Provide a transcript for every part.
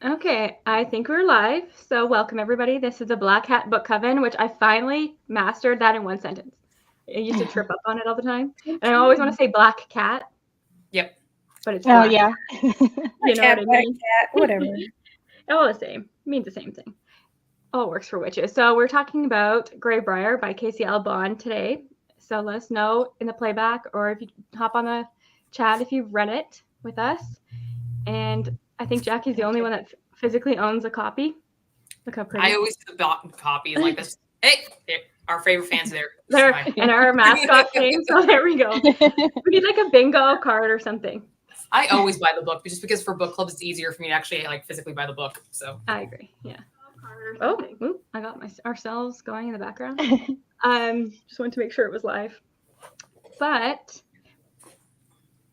Okay, I think we're live. So welcome everybody. This is the Black Hat Book Coven, which I finally mastered that in one sentence. I used to trip up on it all the time. And I always want to say black cat. Yep. But it's black. Yeah. You know what I mean? Cat, whatever. All the same. It means the same thing. All works for witches. So we're talking about Gravebriar by Casey L. Bond today. So let us know in the playback or if you hop on the chat if you've read it with us. And I think Jackie's the only one that physically owns a copy. Look how pretty. I always do the copy like this. Hey, our favorite fans there. And our mascot came, so there we go. We need like a bingo card or something. I always buy the book just because for book clubs it's easier for me to actually like physically buy the book. So I agree. Yeah. Oh, I got ourselves going in the background. Just wanted to make sure it was live. But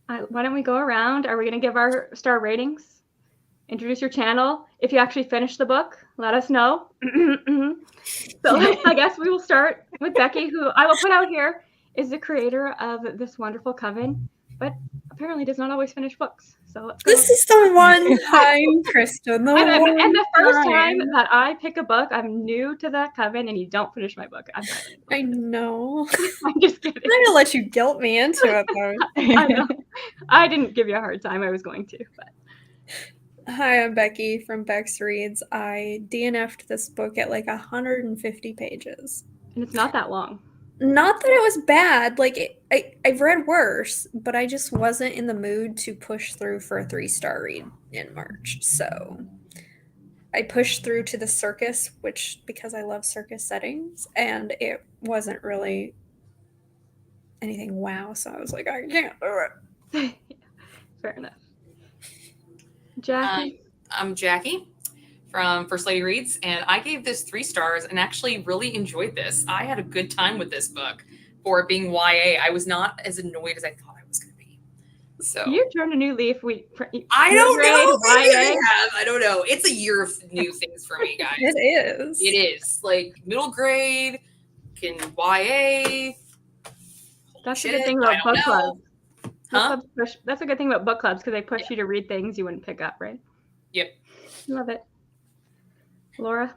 why don't we go around? Are we going to give our star ratings? Introduce your channel. If you actually finish the book, let us know. So I guess we will start with Becky, who I will put out here is the creator of this wonderful coven, but apparently does not always finish books. So let's go. This is the one time, Krista. And the first time that I pick a book, I'm new to that coven, and you don't finish my book. I know. I'm just kidding. I'm gonna let you guilt me into it, though. I know. I didn't give you a hard time. I was going to, but. Hi, I'm Becky from Bex Reads. I DNF'd this book at like 150 pages. And it's not that long. Not that it was bad. Like, I've read worse, but I just wasn't in the mood to push through for a 3-star read in March. So I pushed through to the circus, because I love circus settings, and it wasn't really anything wow. So I was like, I can't do it. Fair enough. Jackie? I'm Jackie from First Lady Reads, and I gave this 3 stars and actually really enjoyed this. I had a good time with this book for it being YA. I was not as annoyed as I thought I was going to be. So you turned a new leaf. I don't know. I don't know. It's a year of new things for me, guys. It is. It is like middle grade, YA. That's a good thing about book clubs. That's a good thing about book clubs because they push you to read things you wouldn't pick up, right? Yep. Love it. Laura?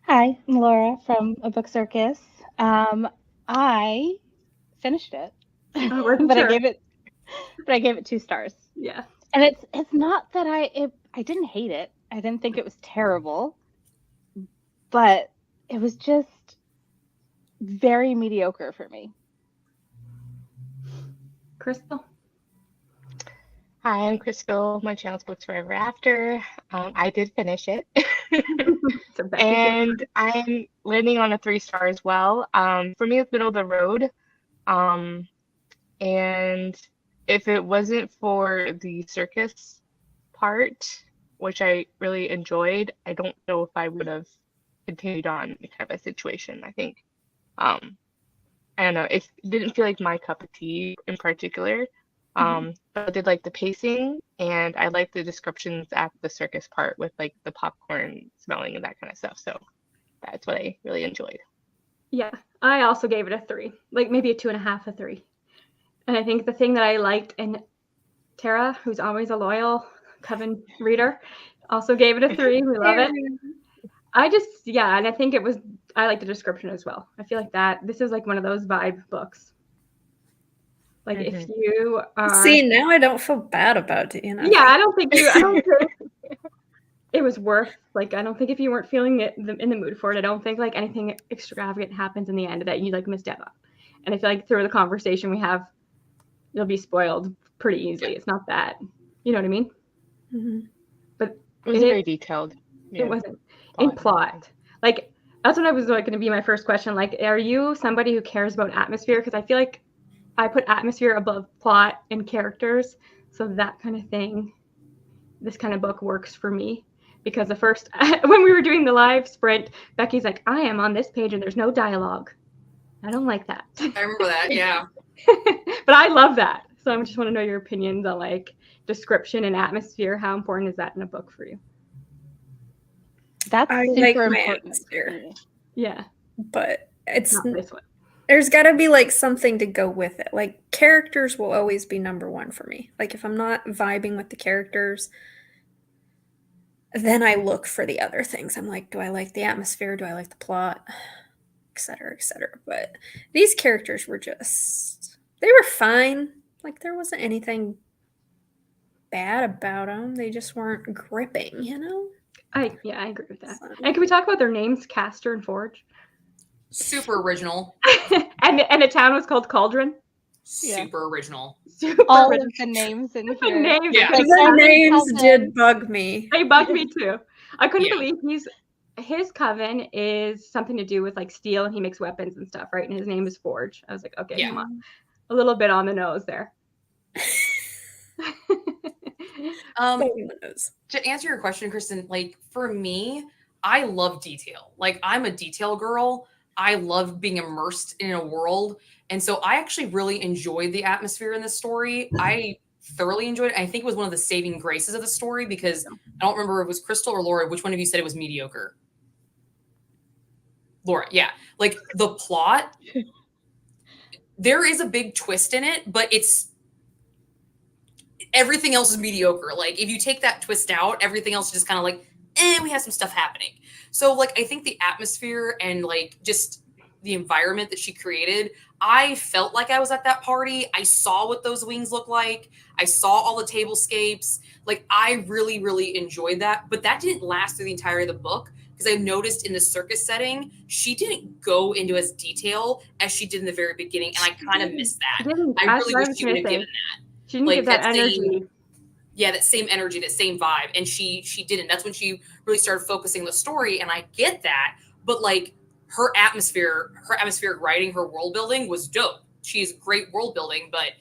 Hi, I'm Laura from A Book Circus. I finished it. I gave it 2 stars. Yeah. And it's not that I didn't hate it. I didn't think it was terrible. But it was just very mediocre for me. Crystal? Hi, I'm Crystal. My channel's Books Forever After. I did finish it. And I'm landing on a 3-star as well. For me, it's middle of the road. And if it wasn't for the circus part, which I really enjoyed, I don't know if I would have continued on in kind of a situation. I think, I don't know, it didn't feel like my cup of tea in particular. But I did like the pacing, and I liked the descriptions at the circus part with like the popcorn smelling and that kind of stuff. So that's what I really enjoyed. Yeah, I also gave it a 3, like maybe a 2.5, a 3. And I think the thing that I liked, and Tara, who's always a loyal Coven reader, also gave it a 3. We love it. And I think I like the description as well. I feel like this is like one of those vibe books. Like if you are... See, now I don't feel bad about it. Yeah, I don't think it was worth, like, I don't think if you weren't feeling it in the mood for it, I don't think like anything extravagant happens in the end that you like missed out on. And I feel like through the conversation we have, you'll be spoiled pretty easily. It's not that, you know what I mean? Mm-hmm. But it was very detailed. Yeah. It wasn't in plot. Like, that's what I was like going to be my first question. Like, are you somebody who cares about atmosphere? Because I feel like I put atmosphere above plot and characters. So that kind of thing, this kind of book works for me. Because when we were doing the live sprint, Becky's like, I am on this page and there's no dialogue. I don't like that. I remember that, yeah. But I love that. So I just want to know your opinions on like description and atmosphere. How important is that in a book for you? That's super important. Atmosphere. Yeah. But it's not this one. There's got to be like something to go with it. Like characters will always be number one for me. Like if I'm not vibing with the characters, then I look for the other things. I'm like, do I like the atmosphere? Do I like the plot? Et cetera, et cetera. But these characters were they were fine. Like, there wasn't anything bad about them. They just weren't gripping, you know? I agree with that. So- And can we talk about their names, Castor and Forge? Super original. and the town was called Cauldron. Yeah. Super original. Super All original. of the names in The here. names, Yeah. like, The names Coven. did bug me. they bugged me too. I couldn't Yeah. believe his coven is something to do with like steel, and he makes weapons and stuff, right? And his name is Forge. I was like, okay, Yeah. come on, a little bit on the nose there. To answer your question, Kristen, like for me, I love detail. Like I'm a detail girl. I love being immersed in a world. And so I actually really enjoyed the atmosphere in this story. I thoroughly enjoyed it. I think it was one of the saving graces of the story because I don't remember if it was Crystal or Laura. Which one of you said it was mediocre? Laura, yeah. Like the plot, there is a big twist in it, but everything else is mediocre. Like if you take that twist out, everything else is just kind of like, we have some stuff happening. So like I think the atmosphere and like just the environment that she created, I felt like I was at that party. I saw what those wings look like. I saw all the tablescapes. Like I really, really enjoyed that. But that didn't last through the entirety of the book because I noticed in the circus setting, she didn't go into as detail as she did in the very beginning. And I kind of missed that. I really wish she would have given that. She didn't Like, give that that same- energy. Yeah, that same energy, that same vibe. And she didn't. That's when she really started focusing the story. And I get that. But like her atmospheric writing, her world building was dope. She's great world building, but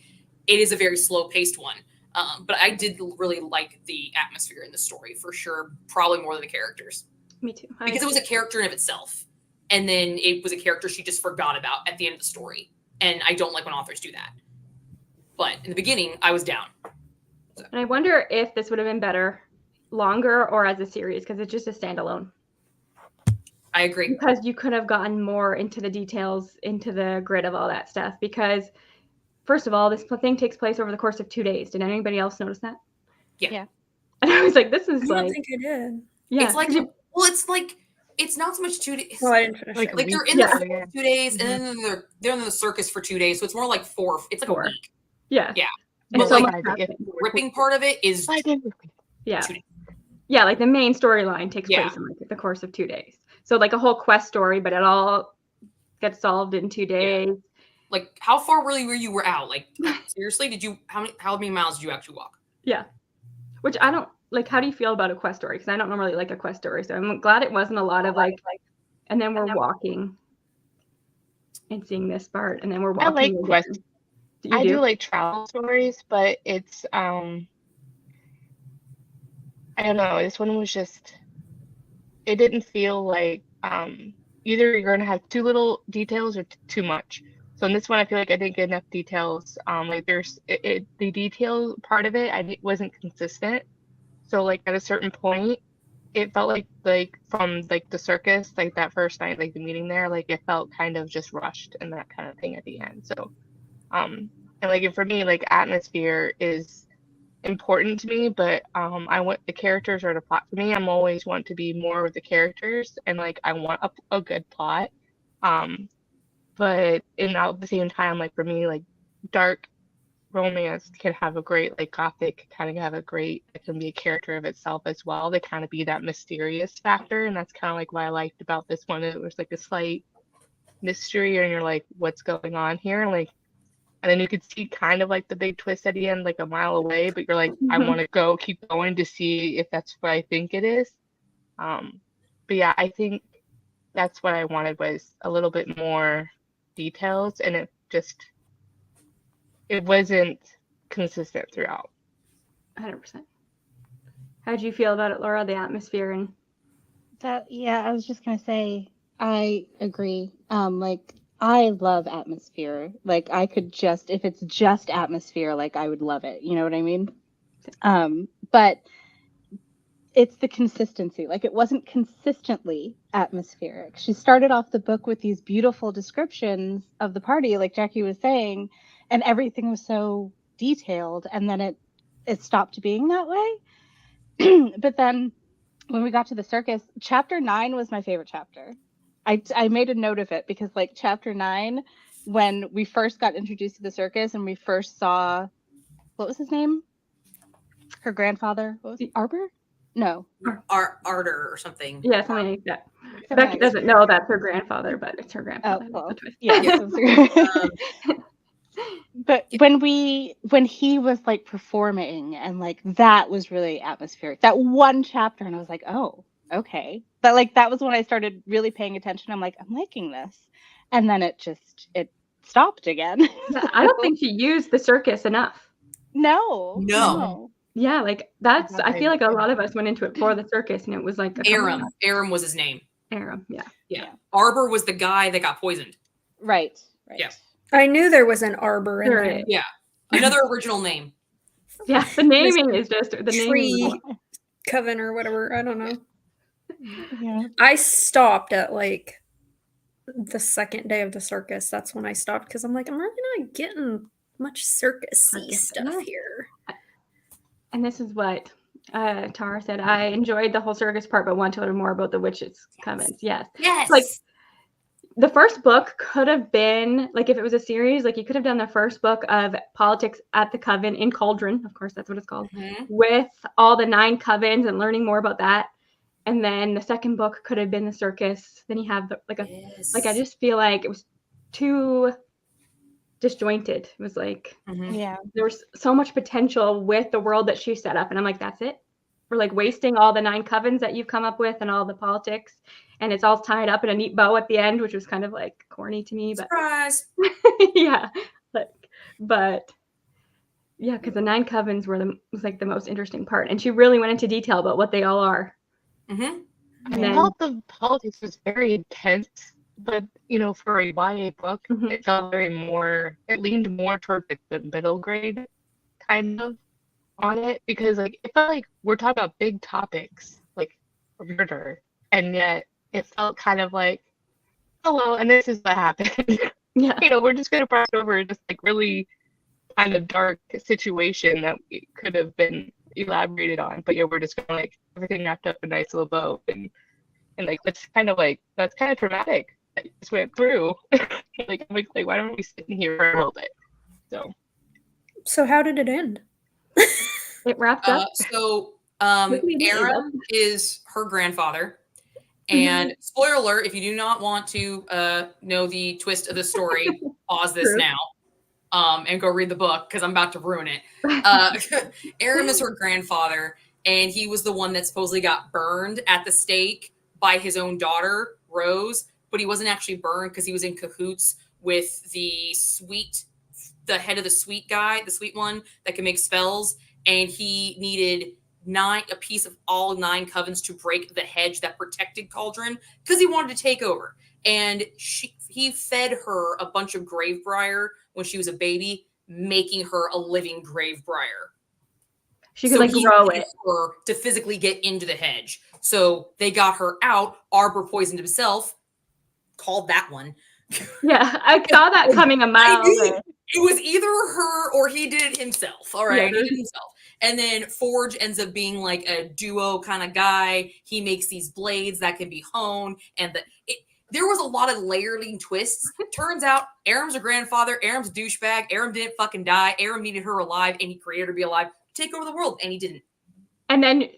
it is a very slow paced one. But I did really like the atmosphere in the story for sure, probably more than the characters. Me too. Because it was a character in of itself. And then it was a character she just forgot about at the end of the story. And I don't like when authors do that. But in the beginning, I was down. And I wonder if this would have been better longer or as a series because it's just a standalone. I agree. Because you could have gotten more into the details, into the grid of all that stuff. Because first of all, this thing takes place over the course of 2 days. Did anybody else notice that? Yeah. And I was like, this is I like, don't think I did. yeah. It's like, it's not so much 2 days. Oh, I didn't finish Like it. Like they're in Yeah. the for 2 days, and then they're in the circus for 2 days. So it's more like 4. It's like 4. a week. Yeah. Yeah. And But so like, much the happened. Ripping part of it is Yeah. 2 days. Yeah, like the main storyline takes Yeah. place in like the course of 2 days. So like a whole quest story, but it all gets solved in 2 days. Like, how far really were you out? Like, seriously, how many miles did you actually walk? Yeah. Which I don't like. How do you feel about a quest story? Because I don't normally like a quest story. So I'm glad it wasn't a lot of like, and then we're walking and seeing this part, and then we're I walking. like again. quest. You I do? do like travel stories, but it's I don't know. This one was just, it didn't feel like either you're gonna have too little details or too much. So in this one, I feel like I didn't get enough details. Like the detail part of it, wasn't consistent. So like at a certain point, it felt like from like the circus, like that first night, like the meeting there, like it felt kind of just rushed and that kind of thing at the end. So and like for me, like atmosphere is important to me, but I want the characters or the plot for me. I'm always want to be more with the characters and like I want a good plot. But at the same time, like for me, like dark romance can have a great like gothic kind of have a great, it can be a character of itself as well. They kind of be that mysterious factor, and that's kind of like what I liked about this one. It was like a slight mystery and you're like, what's going on here? Like, and then you could see kind of like the big twist at the end, like a mile away, but you're like, I want to keep going to see if that's what I think it is. But yeah, I think that's what I wanted was a little bit more details, and it wasn't consistent throughout. 100%. How'd you feel about it, Laura? The atmosphere and Yeah, I was just gonna say I agree. Like I love atmosphere. Like I could just, if it's just atmosphere, like I would love it. You know what I mean? But it's the consistency. Like it wasn't consistently atmospheric. She started off the book with these beautiful descriptions of the party, like Jackie was saying, and everything was so detailed, and then it stopped being that way. But then when we got to the circus, chapter 9 was my favorite chapter. I made a note of it because like chapter 9, when we first got introduced to the circus and we first saw, what was his name? Her grandfather. What was he? Arbor? No. Ardor or something. Yeah, something like that. Something Becky like doesn't know that's her grandfather, but it's her grandfather. Oh, That's the twist. yeah. But when he was like performing and like that was really atmospheric. That one chapter, and I was like, oh, okay. But like that was when I started really paying attention. I'm like, I'm liking this, and then it stopped again. Yeah, I don't think she used the circus enough. No. Yeah, like that's. I feel like a lot of us went into it for the circus, and it was like Aram was his name. Aram, yeah. Arbor was the guy that got poisoned. Right. Yeah. I knew there was an arbor in there. Yeah. Another original name. Yeah, the naming is just the Tree naming. Coven or whatever. I don't know. Yeah. I stopped at like the second day of the circus. That's when I stopped because I'm like, I'm really not getting much circus-y stuff here. And this is what Tara said. I enjoyed the whole circus part, but want to learn more about the witches' covens. Yes. Like the first book could have been like if it was a series, like you could have done the first book of politics at the coven in Cauldron, of course that's what it's called, with all the 9 covens and learning more about that. And then the second book could have been the circus. Then you have I just feel like it was too disjointed. It was like there was so much potential with the world that she set up, and I'm like, that's it. We're like wasting all the 9 covens that you've come up with and all the politics, and it's all tied up in a neat bow at the end, which was kind of like corny to me. But surprise. Yeah, but yeah, because the 9 covens was like the most interesting part, and she really went into detail about what they all are. Mm-hmm. I thought the politics was very intense, but for a YA book, it felt it leaned more toward the middle grade kind of on it, because like it felt like we're talking about big topics like murder, and yet it felt kind of like, oh well, and this is what happened. Yeah. We're just gonna brush over this like really kind of dark situation that could have been elaborated on, but we're just gonna like everything wrapped up in a nice little bow, and like that's kind of traumatic that you just went through. like why don't we sit in here for a little bit? So how did it end? It wrapped up. So Aram is her grandfather. And spoiler alert, if you do not want to know the twist of the story, pause this now and go read the book because I'm about to ruin it. Aram is her grandfather, and he was the one that supposedly got burned at the stake by his own daughter, Rose, but he wasn't actually burned because he was in cahoots with the head of the sweet guy, the sweet one that can make spells, and he needed a piece of all 9 covens to break the hedge that protected Cauldron because he wanted to take over. And he fed her a bunch of Gravebriar when she was a baby, making her a living Gravebriar. She could grow it to physically get into the hedge. So they got her out. Arbor poisoned himself. Called that one. Yeah, I saw that coming a mile away. It was either her or he did it himself. All right, he did it himself. And then Forge ends up being like a duo kind of guy. He makes these blades that can be honed, and there was a lot of layering twists. Turns out Aram's a grandfather. Aram's a douchebag. Aram didn't fucking die. Aram needed her alive, and he created her to be alive to take over the world, and he didn't. And then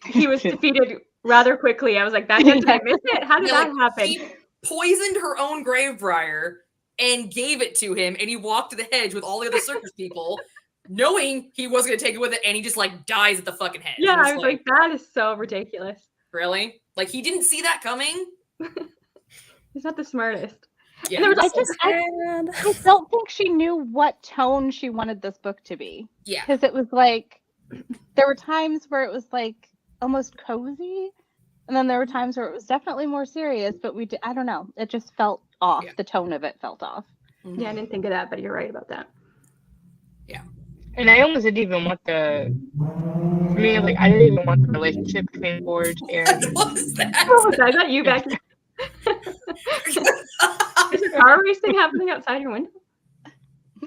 he was defeated rather quickly. I was like, did I miss it? How did that happen? She poisoned her own Gravebriar and gave it to him, and he walked to the hedge with all the other circus people, knowing he was going to take it with it, and he just dies at the fucking hedge. Yeah, I was like, that is so ridiculous. Really? Like, he didn't see that coming? He's not the smartest. Yeah. I don't think she knew what tone she wanted this book to be. Yeah. Because it was like, there were times where it was like almost cozy, and then there were times where it was definitely more serious, but I don't know. It just felt off. Yeah. The tone of it felt off. Mm-hmm. Yeah, I didn't think of that, but you're right about that. Yeah. And I almost didn't even want I didn't even want the relationship between Forge and... What was that? What was that? I got you back. Is a car racing happening outside your window?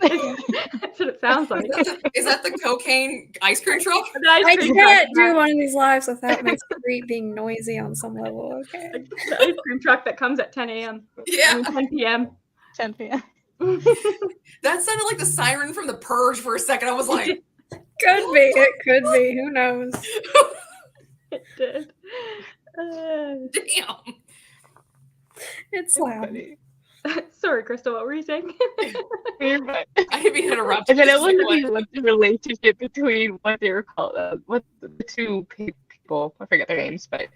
That's what it sounds like. Is that the cocaine ice cream truck? The ice I cream can't truck, do one of these lives without my street being noisy on some level. Okay. the ice cream truck that comes at 10 a.m. Yeah. 10 p.m. 10 p.m. That sounded like the siren from The Purge for a second. I was like, Could be. It could be. Who knows? It did. damn. It's loud. Funny. Sorry, Crystal, what were you saying? I didn't mean to interrupt. And then it This is wasn't like the relationship between what they were called, what the two people, I forget their names, but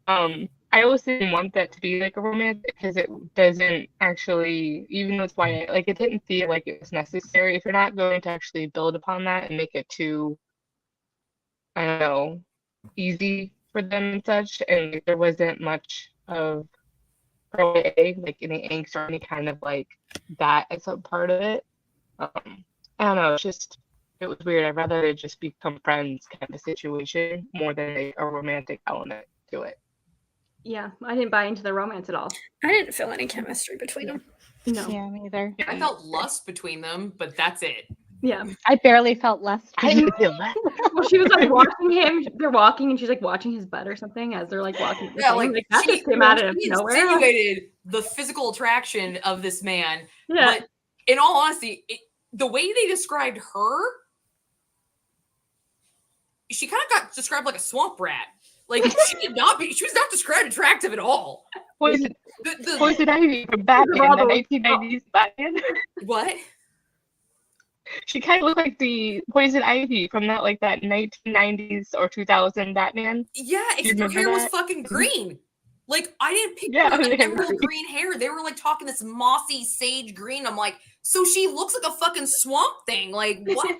I always didn't want that to be like a romance because it doesn't actually, even though it's YA, like it didn't feel like it was necessary. If you're not going to actually build upon that and make it too, I don't know, easy for them and such, and like, there wasn't much of YA, like any angst or any kind of like that as a part of it. I don't know, it was weird. I'd rather it just become friends kind of situation more than a romantic element to it. Yeah, I didn't buy into the romance at all. I didn't feel any chemistry between them. No. Yeah, me either. I felt lust between them, but that's it. Yeah. I barely felt lust. I didn't feel that. Well, she was like watching him. They're walking, and she's like watching his butt or something as they're like walking. Yeah, like that she, just came out of she nowhere. insinuated the physical attraction of this man. Yeah. But in all honesty, the way they described her, she kind of got described like a swamp rat. Like she was not described attractive at all. Poison The Ivy from Batman, the 1990s Batman. what? She kind of looked like the Poison Ivy from that 1990s or 2000 Batman. Yeah, you except her remember hair was that? fucking green. Like I didn't picture Yeah, her like yeah. emerald green hair. They were like talking this mossy sage green. I'm like, so she looks like a fucking swamp thing. Like what?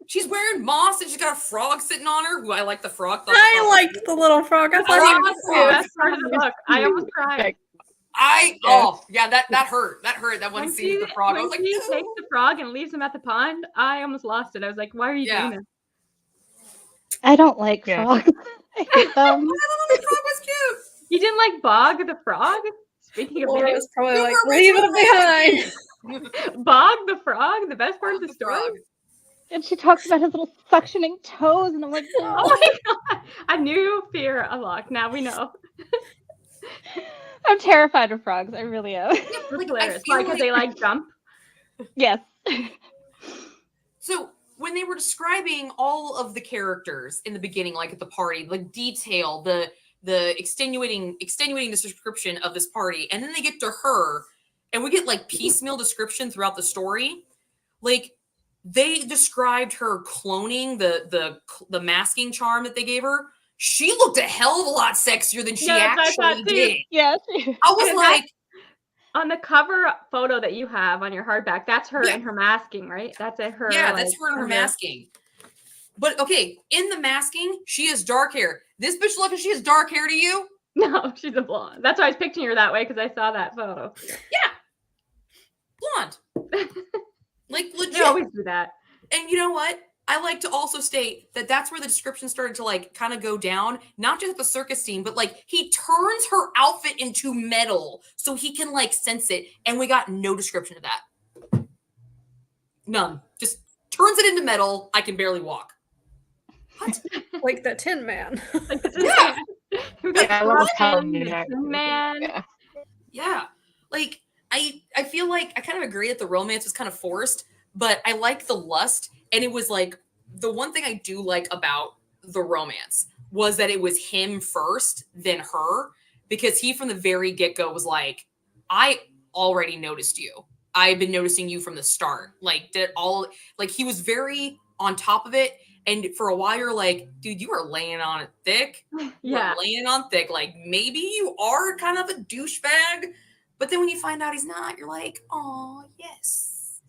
She's wearing moss and she's got a frog sitting on her. Ooh, I like the frog. I liked the little frog. I thought I he love was the the frog. best part of the book. I almost cried. That hurt. That hurt. That one scene with the frog. I was like, he no. takes the frog and leaves him at the pond. I almost lost it. I was like, why are you doing this? I don't like Yeah. frogs. I hate I them. thought the frog was cute. You didn't like Bog the frog? Speaking of Laura names, was probably You like, were leave originally it behind. Bog the frog, the best part of the story. frog. And she talks about his little suctioning toes, and I'm like, no. Oh my god! I knew fear unlocked. Now we know. I'm terrified of frogs. I really am. It's Like, hilarious. I feel Because they like jump. Yes. So when they were describing all of the characters in the beginning, like at the party, like detail, the extenuating description of this party, and then they get to her, and we get like piecemeal description throughout the story. Like they described her cloning the masking charm that they gave her. She looked a hell of a lot sexier than she Yes, I thought actually too. did. Yes. I was And like, On the cover photo that you have on your hardback, that's her Yeah. in her masking, right? That's her. yeah, like, that's her in her masking. But okay, in the masking, she has dark hair. This bitch looking, she has dark hair to you? No, she's a blonde. That's why I was picturing her that way because I saw that photo. Blonde. Like They legit. always do that. And you know what? I like to also state that that's where the description started to like kind of go down, not just at the circus scene, but like he turns her outfit into metal so he can like sense it. And we got no description of that. None. Just turns it into metal. I can barely walk. What? Like the Tin Man. Yeah. I love how Man. Yeah. Yeah. Like I feel like I kind of agree that the romance was kind of forced, but I like the lust. And it was like the one thing I do like about the romance was that it was him first, then her, because he from the very get-go was like, I already noticed you. I've been noticing you from the start. Like he was very on top of it. And for a while you're like, dude, you are laying on it thick. You Yeah. are laying on thick. Like maybe you are kind of a douchebag. But then when you find out he's not, you're like, oh, yes.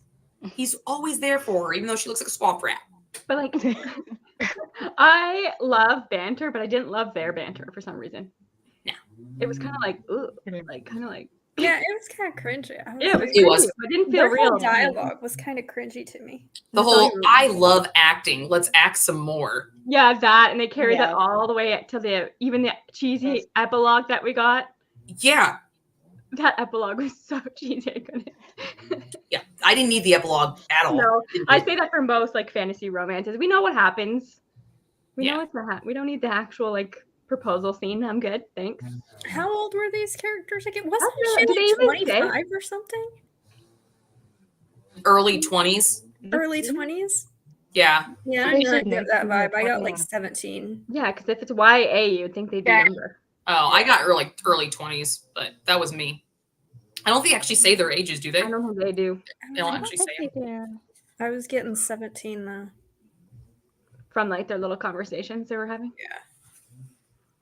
He's always there for her, even though she looks like a swamp rat. But like, I love banter, but I didn't love their banter for some reason. No. It was kind of like, ooh, kind of like. Yeah, it was kind of cringy. Yeah, It was. cringy, but it didn't feel Their real. whole dialogue was kind of cringy to me. The That's all whole, you- I love acting. Let's act some more. Yeah, that, and they carried Yeah. that all the way to the cheesy epilogue that we got. Yeah. That epilogue was so cheesy. I couldn't. Yeah. I didn't need the epilogue at all. No, I say that for most like fantasy romances. We know what happens. We Yeah. know what's not. We don't need the actual like proposal scene. I'm good, thanks. How old were these characters again? Wasn't Did they she even like say? 25 or something? Early 20s. Early 20s? Yeah. Yeah, I They didn't said get that 19 or vibe. I got 20. like 17. Yeah, because if it's YA, you'd think they'd be Yeah. younger. Oh, I got early 20s, but that was me. I don't think they actually say their ages, do they? I don't think they do. They don't I don't actually think say they it. do. I was getting 17 though. From like their little conversations they were having.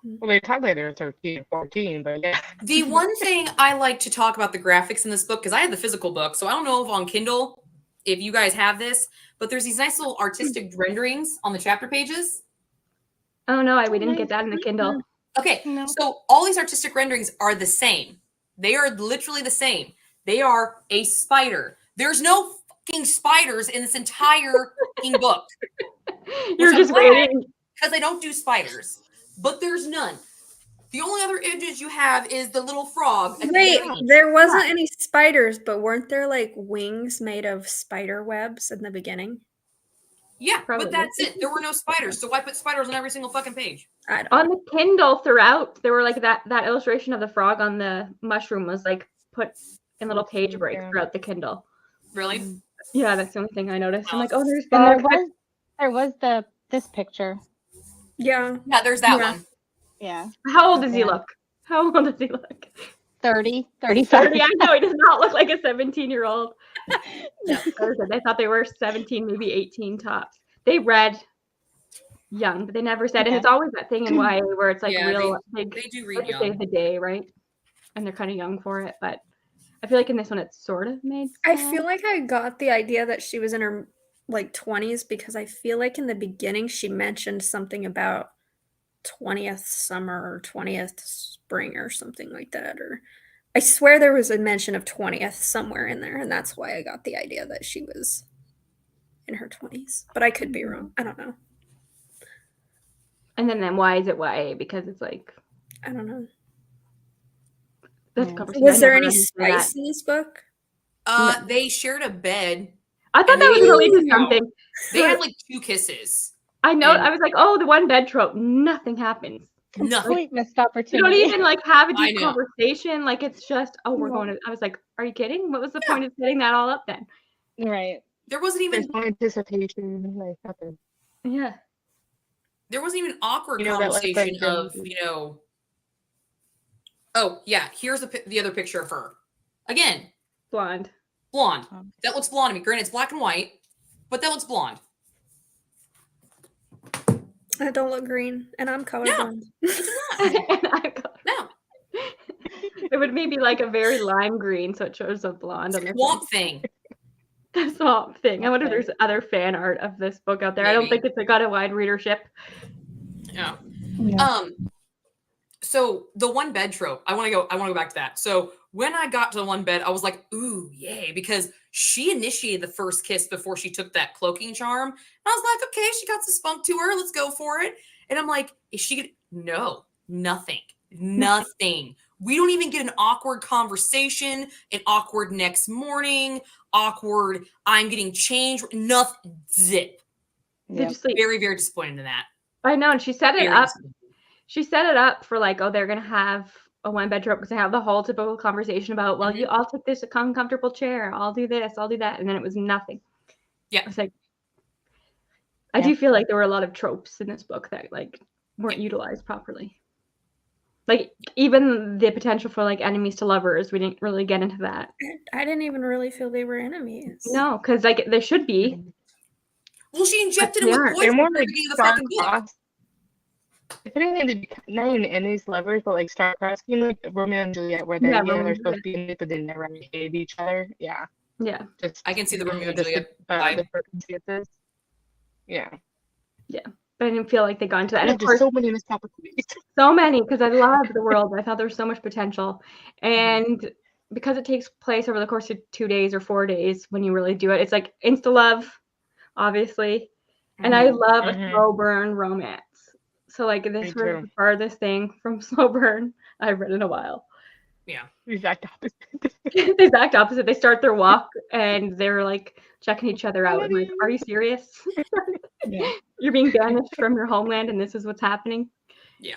Well, they talk like they're 13 or 14, but yeah. The one thing I like to talk about the graphics in this book, because I had the physical book, so I don't know if on Kindle, if you guys have this, but there's these nice little artistic renderings on the chapter pages. Oh no, we didn't get that in the Kindle. Okay, No. so all these artistic renderings are the same. They are literally the same. They are a spider. There's no fucking spiders in this entire fucking book. You're I'm just glad, waiting. because I don't do spiders, but there's none. The only other images you have is the little frog. at the Wait, beginning. there wasn't any spiders, but weren't there like wings made of spider webs in the beginning? Yeah, Probably. but that's it. There were no spiders, so why put spiders on every single fucking page? I don't On the Kindle throughout, there were like that illustration of the frog on the mushroom was like put in little page breaks Yeah. throughout the Kindle. Really? Yeah, that's the only thing I noticed. I'm like, oh, there's And frog. there was this picture. Yeah. Yeah, there's that Yeah. one. Yeah. How old does he Yeah. look? How old does he look? 30, 35. 30. I know he does not look like a 17-year-old. Yeah, I thought they were 17, maybe 18 tops. They read young, but they never said. And it's always that thing in YA where it's like Yeah, real big. They do Like read to save young. the day, right? And they're kind of young for it, but I feel like in this one it's sort of made I sense. feel like I got the idea that she was in her like 20s because I feel like in the beginning she mentioned something about 20th summer or 20th spring or something like that. Or I swear there was a mention of 20th somewhere in there, and that's why I got the idea that she was in her 20s. But I could be wrong. I don't know. And then why is it YA? Because it's like I don't know. that's a Yeah. conversation. Was I there never any understood that. spice in this book? They shared a bed. I thought and that was they- related to no. something. They had like 2 kisses. I know. and- I was like, oh, the one bed trope. Nothing happens. Nothing. Complete missed You opportunity. don't even like have a I deep know. conversation. Like it's just, oh, we're going to. I was like, are you kidding? What was the point of setting that all up then? Right. There wasn't even There's no anticipation, like nothing. Yeah. awkward You know, that, like, conversation that of, oh yeah, here's the other picture of her. Again, Blonde. blonde. Um, That looks blonde to me. Granted, it's black and white, but that looks blonde. I don't look green, and I'm colorblind. And I go, No. it would maybe like a very lime green, so it shows a blonde on the Swamp thing. The swamp thing. I wonder if Okay. there's other fan art of this book out there. I don't Maybe. think it's got a wide readership. Yeah. Yeah. So the one bed trope, I want to go back to that. So when I got to the one bed, I was like, ooh, yay, because she initiated the first kiss before she took that cloaking charm. And I was like, okay, she got some spunk to her. Let's go for it. And I'm like, is she gonna? No, nothing. We don't even get an awkward conversation, an awkward next morning, awkward, I'm getting changed, nothing, zip. Did Yep. you sleep? Very, very disappointed in that. I know, and she set it Very up. disappointed. She set it up for like, oh, they're gonna have a one bed trope because they have the whole typical conversation about, well, you all take this uncomfortable chair, I'll do this, I'll do that, and then it was nothing. Yeah. It's like I do feel like there were a lot of tropes in this book that like weren't utilized properly. Like even the potential for like enemies to lovers, we didn't really get into that. I didn't even really feel they were enemies. No, because like there should be. Well, she injected They him with aren't. They're poison more at the like beginning of the fucking book. star-crossed. If anything, they'd be not even enemies, lovers, but like star-crossed, you know, like Romeo and Juliet, where they're, Yeah, you know, Romeo they're and supposed to be enemies, but they never really hated each other. Yeah. Yeah. Just I can see the Romeo and just Juliet vibe. the circumstances. Yeah. But I didn't feel like they got into that. And There's of course, just so many missed opportunities. so many because I loved the world. I thought there was so much potential. And because it takes place over the course of 2 days or 4 days when you really do it, it's like insta love, obviously. And I love a Mhm. slow burn romance. So like this Me was too. the farthest thing from slow burn I've read in a while. Yeah. The exact opposite. The exact opposite. They start their walk and they're like checking each other out. love And like, you. are you serious? Yeah. You're being banished from your homeland, and this is what's happening. Yeah.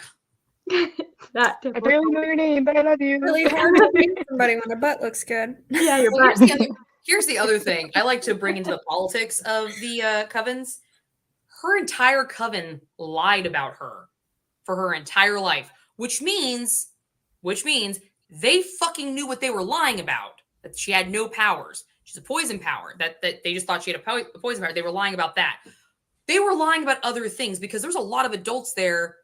That I barely know your name, but I love you. Really hard to read somebody when their butt looks good. Yeah, your Well, butt. here's the other thing I like to bring into the politics of the covens. Her entire coven lied about her for her entire life, which means they fucking knew what they were lying about. That she had no powers. She's a poison power. That they just thought she had a poison power. They were lying about that. They were lying about other things because there's a lot of adults there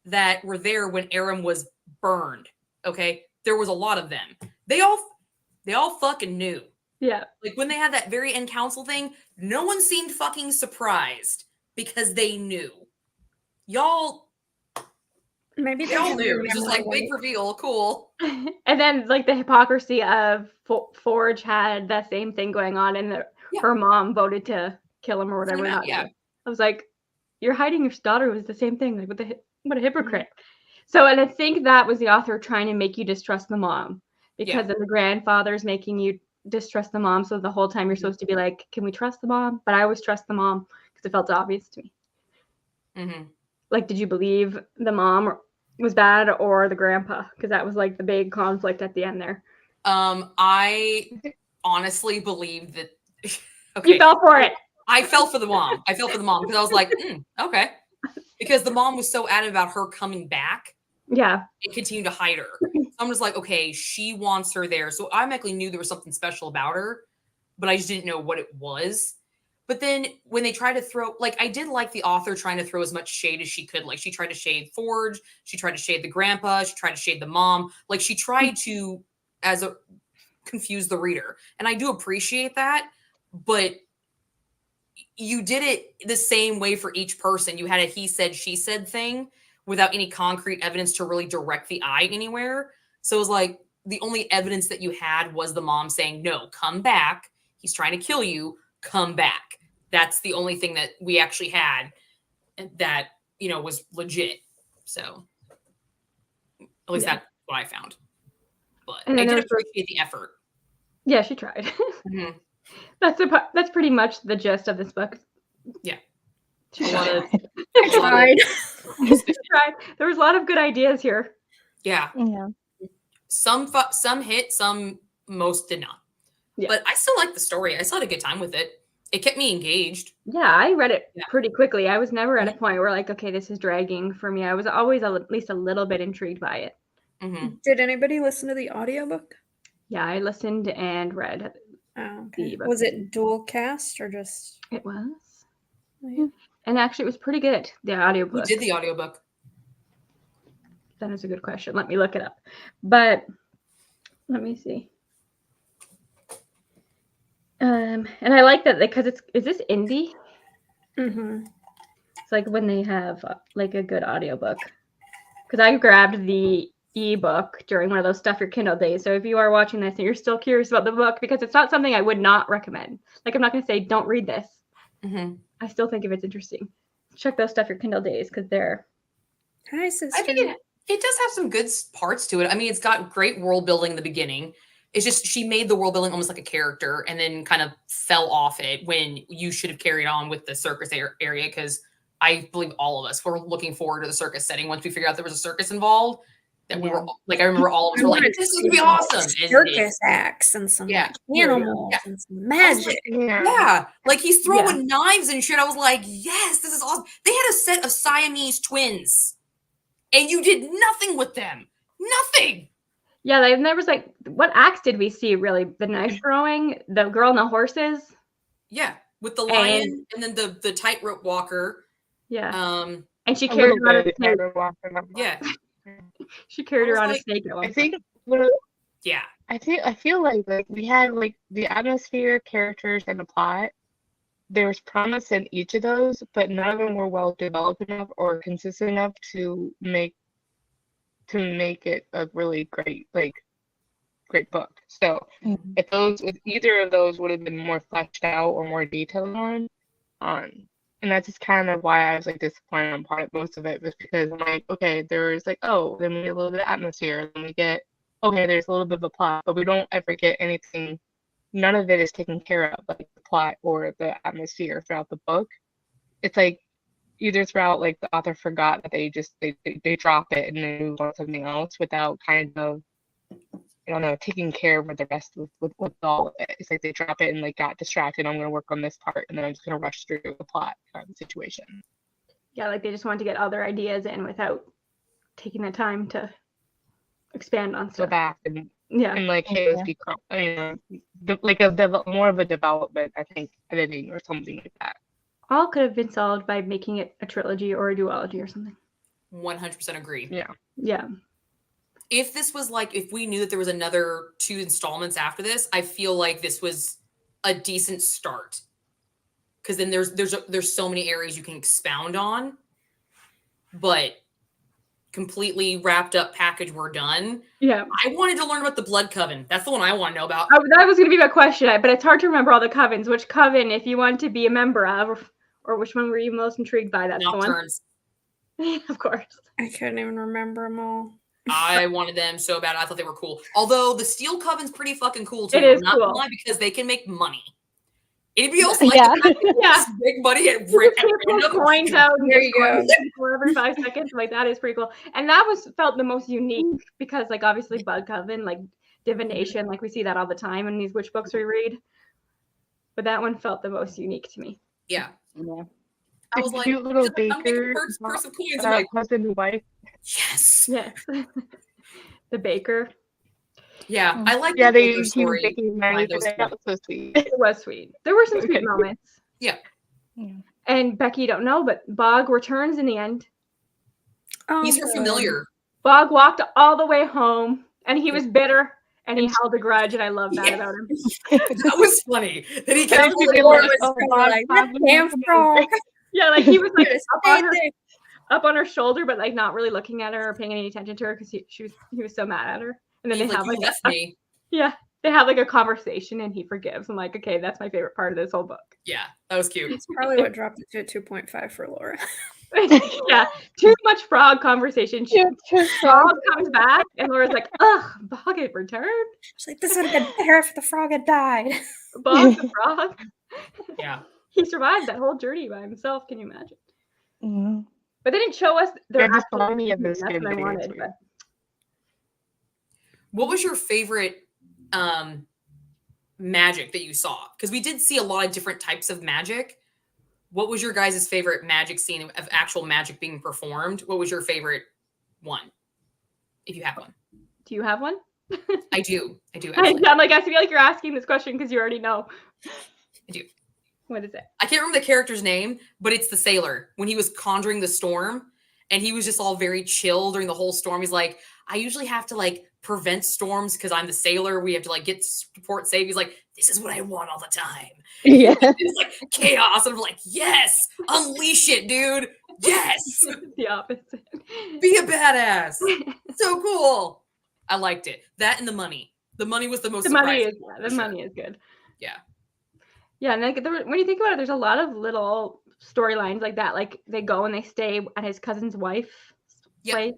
that were there when Aram was burned. Okay, there was a lot of them. They all fucking knew. Yeah. Like when they had that very end council thing, no one seemed fucking surprised because they knew. Y'all Maybe they all can knew. It was just remember like big reveal, cool. And then like the hypocrisy of Forge had that same thing going on, and her mom voted to kill him or whatever. Yeah. I was like, you're hiding your daughter was the same thing. Like what a hypocrite. So, and I think that was the author trying to make you distrust the mom because then the grandfather's making you distrust the mom. So the whole time you're supposed to be like, can we trust the mom? But I always trust the mom because it felt obvious to me. Mm-hmm. Like, did you believe the mom was bad or the grandpa? Because that was like the big conflict at the end there. I honestly believe that. You fell for it. I fell for the mom. I fell for the mom because I was like, okay. Because the mom was so adamant about her coming back. Yeah. And continue to hide her. So I'm just like, okay, she wants her there. So I automatically knew there was something special about her, but I just didn't know what it was. But then when they try to throw, like, I did like the author trying to throw as much shade as she could. Like, she tried to shade Forge. She tried to shade the grandpa. She tried to shade the mom. Like, she tried to, confuse the reader. And I do appreciate that. But you did it the same way for each person. You had a he said, she said thing without any concrete evidence to really direct the eye anywhere. So it was like the only evidence that you had was the mom saying, no, come back. He's trying to kill you. Come back. That's the only thing that we actually had that, was legit. So at least that's what I found. But I did appreciate the effort. Yeah, she tried. Mm-hmm. That's pretty much the gist of this book. Yeah. She tried. tried. There was a lot of good ideas here. Yeah. Yeah. Some hit, some most did not. Yeah. But I still like the story. I still had a good time with it. It kept me engaged. Yeah, I read it pretty quickly. I was never at a point where like, okay, this is dragging for me. I was always at least a little bit intrigued by it. Mm-hmm. Did anybody listen to the audiobook? Yeah, I listened and read. Oh, okay. Was it dual cast or just? It was. Oh, yeah. And actually, it was pretty good, the audiobook. Who did the audiobook? That is a good question. Let me look it up. But let me see. And I like that because is this indie? Mm-hmm. It's like when they have like a good audiobook. Because I grabbed the ebook during one of those stuff your Kindle days. So if you are watching this and you're still curious about the book, because it's not something I would not recommend. Like, I'm not going to say don't read this. Mm-hmm. I still think if it's interesting, check those stuff your Kindle days because they're. Hi, sister. I think it does have some good parts to it. I mean, it's got great world building in the beginning. It's just she made the world building almost like a character and then kind of fell off it when you should have carried on with the circus area, because I believe all of us were looking forward to the circus setting once we figured out there was a circus involved. That we were like, I remember all of us were like, "This is gonna be awesome!" Circus acts and some animals and some magic. Yeah, like he's throwing knives and shit. I was like, "Yes, this is awesome." They had a set of Siamese twins, and you did nothing with them. Nothing. Yeah, there was like, what acts did we see really? The knife throwing, the girl and the horses. Yeah, with the lion and then the tightrope walker. Yeah. And she carried her on a snake. Yeah. She carried her on a snake at one I think. Yeah. I feel like we had like the atmosphere, characters, and the plot. There was promise in each of those, but none of them were well developed enough or consistent enough to make it a really great book. So if either of those would have been more fleshed out or more detailed on, and that's just kind of why I was like disappointed on part of most of it, was because I'm like, okay, there was like, oh, then we get a little bit of atmosphere, then we get okay, there's a little bit of a plot, but we don't ever get anything. None of it is taken care of, like the plot or the atmosphere throughout the book. It's like either throughout, like the author forgot that they drop it and then move on to something else without kind of, I don't know, taking care of the rest with all of it. It's like they drop it and like got distracted. I'm gonna work on this part and then I'm just gonna rush through the plot kind of situation. Yeah, like they just wanted to get all their ideas in without taking the time to expand on Go stuff. back and Yeah. like, hey, let's be more of a development, I think, editing or something like that. All could have been solved by making it a trilogy or a duology or something. 100% agree. Yeah. Yeah. If this was like, if we knew that there was another 2 installments after this, I feel like this was a decent start. Because then there's so many areas you can expound on. But completely wrapped up package, we're done. Yeah. I wanted to learn about the Blood Coven. That's the one I want to know about. Oh, that was going to be my question, but it's hard to remember all the covens. Which coven, if you want to be a member of, or which one were you most intrigued by? That's Nocturnes. The one. Of course. I couldn't even remember them all. I wanted them so bad. I thought they were cool. Although the Steel Coven's pretty fucking cool too. It is Not cool. gonna lie, because they can make money. Anybody else like Yeah. that? Big money at random Coins out and There just you go. for every 5 seconds. Like that is pretty cool. And that felt the most unique because like obviously Blood Coven, like divination, like we see that all the time in these witch books we read. But that one felt the most unique to me. Yeah. Yeah. I was like, cute little I'm making baker, purse of coins. I'm like, husband and wife. yes. Yes. The baker. Yeah, I like Yeah, the he story. was making money. That was so sweet. It was sweet. There were some sweet Okay. moments. Yeah. And Becky, you don't know, but Bog returns in the end. Oh, He's her good. familiar. Bog walked all the way home and he was bitter and he held a grudge, and I love that Yeah. about him. That was funny. That he That kept was The Lord Lord was Oh, probably God, like, God, that damn God. frog. Yeah, like he was like Stay up on her shoulder, but like not really looking at her or paying any attention to her because he was so mad at her. And then He's they like, have you like left me. they have like a conversation and he forgives. I'm like, okay, that's my favorite part of this whole book. Yeah, that was cute. That's probably what dropped it to 2.5 for Laura. Yeah, too much frog conversation. Frog comes back and Laura's like, ugh, Bog had returned. She's like, this would have been better if the frog had died. Bog the frog. Yeah. He survived that whole journey by himself. Can you imagine? Mhm. But they didn't show us their Yeah, just actual remind me of humans. this That's good what I video, wanted. too. But What was your favorite magic that you saw? Because we did see a lot of different types of magic. What was your guys' favorite magic scene of actual magic being performed? What was your favorite one? If you have one. do you have one? I do. I do. I Actually. sound like I feel like you're asking this question because you already know. I do. What is it? I can't remember the character's name, but it's the sailor when he was conjuring the storm and he was just all very chill during the whole storm. He's like, I usually have to like prevent storms because I'm the sailor. We have to like get port safe. He's like, this is what I want all the time. Yeah. It's like chaos. And I'm like, yes, unleash it, dude. Yes, The opposite. be a badass. So cool. I liked it. That and the money. The money was the most The money surprising is one, the for sure. money is good. Yeah. Yeah, and like when you think about it, there's a lot of little storylines like that. Like they go and they stay at his cousin's wife's Yep. place,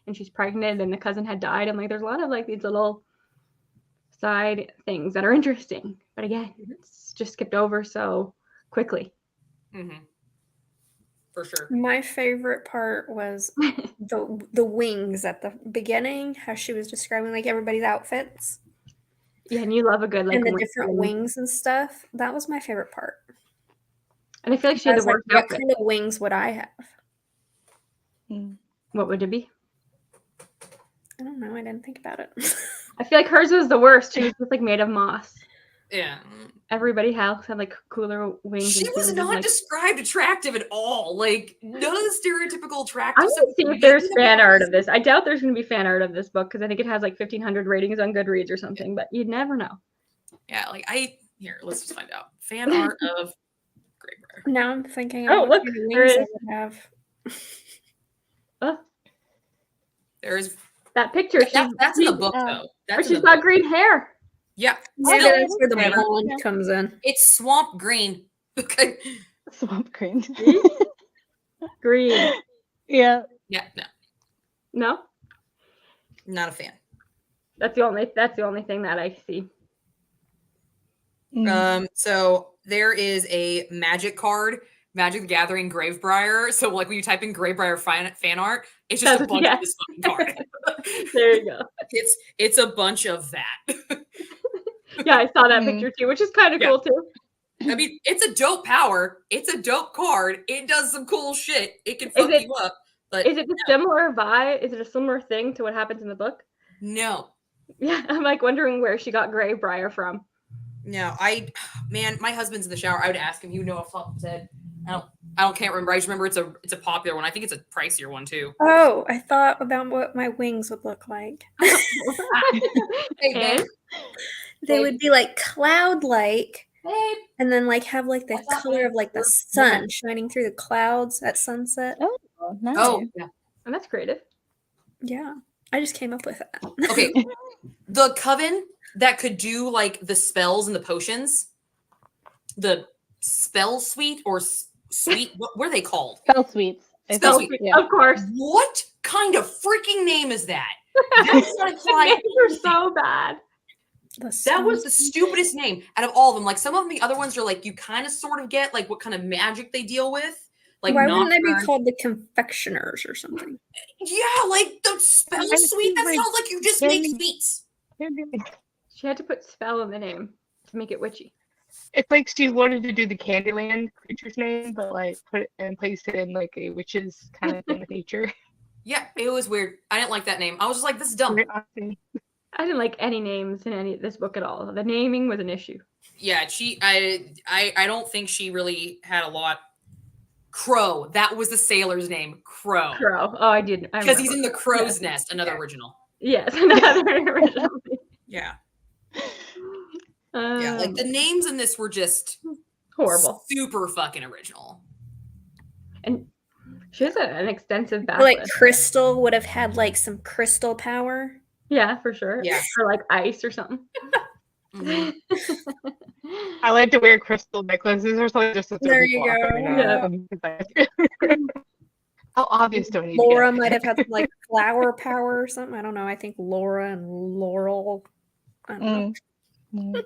and she's pregnant, and the cousin had died, and like there's a lot of like these little side things that are interesting. But again, it's just skipped over so quickly. Mm-hmm. For sure. My favorite part was the wings at the beginning, how she was describing like everybody's outfits Yeah, and you love a good like and the wing different scene. wings and stuff. That was my favorite part. And I feel like she I had was the like, worst what outfit. kind of wings would I have? What would it be? I don't know. I didn't think about it. I feel like hers was the worst. She was just like made of moss. Yeah. Everybody else had like cooler wings. She and was things, not like, described attractive at all. Like, no stereotypical attractive. I'm gonna see if there's fan art of this. I doubt there's gonna be fan art of this book because I think it has like 1,500 ratings on Goodreads or something. But you'd never know. Yeah, like here, let's just find out. Fan art of Gravebriar. Now I'm thinking Oh, of look, what kind of there wings I is. would have. Oh, There's that picture. that's in the book Oh. though. Or That's she's in the got book. green hair. Yeah. Maybe Still, that's where the whatever. blonde comes in. It's swamp green. Okay. Swamp green. Green. Yeah. Yeah, no, No. not a fan. That's the only thing that I see. So there is a magic card, Magic the Gathering Gravebriar. So like when you type in Gravebriar fan art, it's just a bunch of this fucking card. There you go. It's a bunch of that. Yeah, I saw that picture too, which is kind of cool too. I mean, it's a dope power. It's a dope card. It does some cool shit. It can fuck you up. But is it a similar vibe? Is it a similar thing to what happens in the book? No. Yeah, I'm like wondering where she got Gravebriar from. No, man, my husband's in the shower. I would ask him. He would know off the top of his head. Can't remember. I just remember it's a popular one. I think it's a pricier one too. Oh, I thought about what my wings would look like. Hey, babe. They would be like cloud-like, babe, and then like have like the color of like the sun shining through the clouds at sunset. Oh, nice. Oh, yeah. And that's creative. Yeah, I just came up with that. Okay, the Coven that could do like the spells and the potions, the spell suite or suite. What were they called? Spell suites. Spell suite. Yeah. Of course. What kind of freaking name is that? That's not The names are so bad. That was the stupidest name out of all of them. Like some of the other ones are like you kind of sort of get like what kind of magic they deal with. Like why wouldn't they be called the confectioners or something? Yeah, like the spell suite. That sounds like you just make sweets. She had to put spell in the name to make it witchy. It's like she wanted to do the Candyland creature's name, but like put it and place it in like a witch's kind of thing with nature. Yeah, it was weird. I didn't like that name. I was just like, this is dumb. I didn't like any names in any of this book at all. The naming was an issue. Yeah, I don't think she really had a lot. Crow. That was the sailor's name. Crow. Crow. Oh, I didn't. Because he's in the crow's nest, another original. Yes, another original. Yeah. Yeah, like the names in this were just horrible. Super fucking original. And she has an extensive background. Like Crystal would have had like some crystal power. Yeah, for sure. Yeah. Or like ice or something. Mm-hmm. I like to wear crystal necklaces or something just to there you go. Yeah. How obvious do I need Laura to get? might have had some, like flower power or something. I don't know. I think Laura and Laurel. I don't know.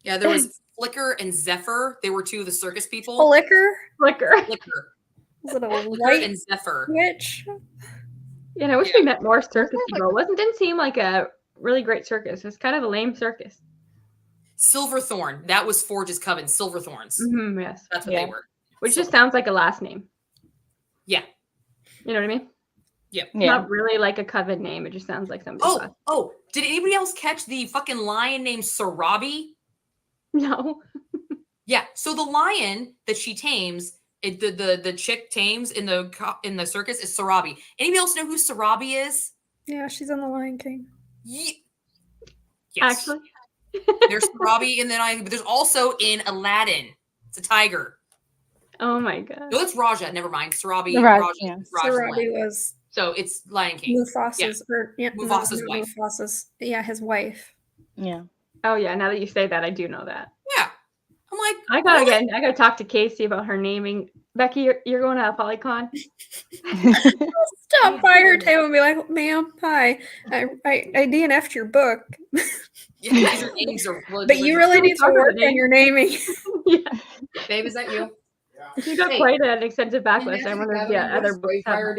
Yeah, there was Flicker and Zephyr. They were two of the circus people. Flicker? Flicker. Was it a Flicker light and Zephyr. witch? Yeah, and I wish we met more circus people. Didn't seem like a really great circus. It was kind of a lame circus. Silverthorn. That was Forge's Coven. Silverthorns. Mm-hmm, yes. That's what they were. Which just sounds like a last name. Yeah. You know what I mean? Yep. Yeah. Not really like a Coven name. It just sounds like somebody. Oh, did anybody else catch the fucking lion named Sarabi? No. Yeah. So the lion that she tames, the chick tames in the circus is Sarabi. Anybody else know who Sarabi is? Yeah, she's on the Lion King. Yes. Actually. There's Sarabi in the Lion King, but there's also in Aladdin. It's a tiger. Oh my god. No, it's Raja. Never mind. Sarabi. Sarabi was. So it's Lion King. Mufasa's Mufasa's wife. His wife. Yeah. Oh yeah. Now that you say that, I do know that. Yeah. I'm like, I gotta talk to Casey about her naming. Becky, you're going to Polycon. Stop by her table and be like, "Ma'am, hi. I DNF'd your book." Yeah, these are names are but you really need to work on your naming. Yeah. Babe, is that you? She got quite an extensive backlist. I wonder if other books have.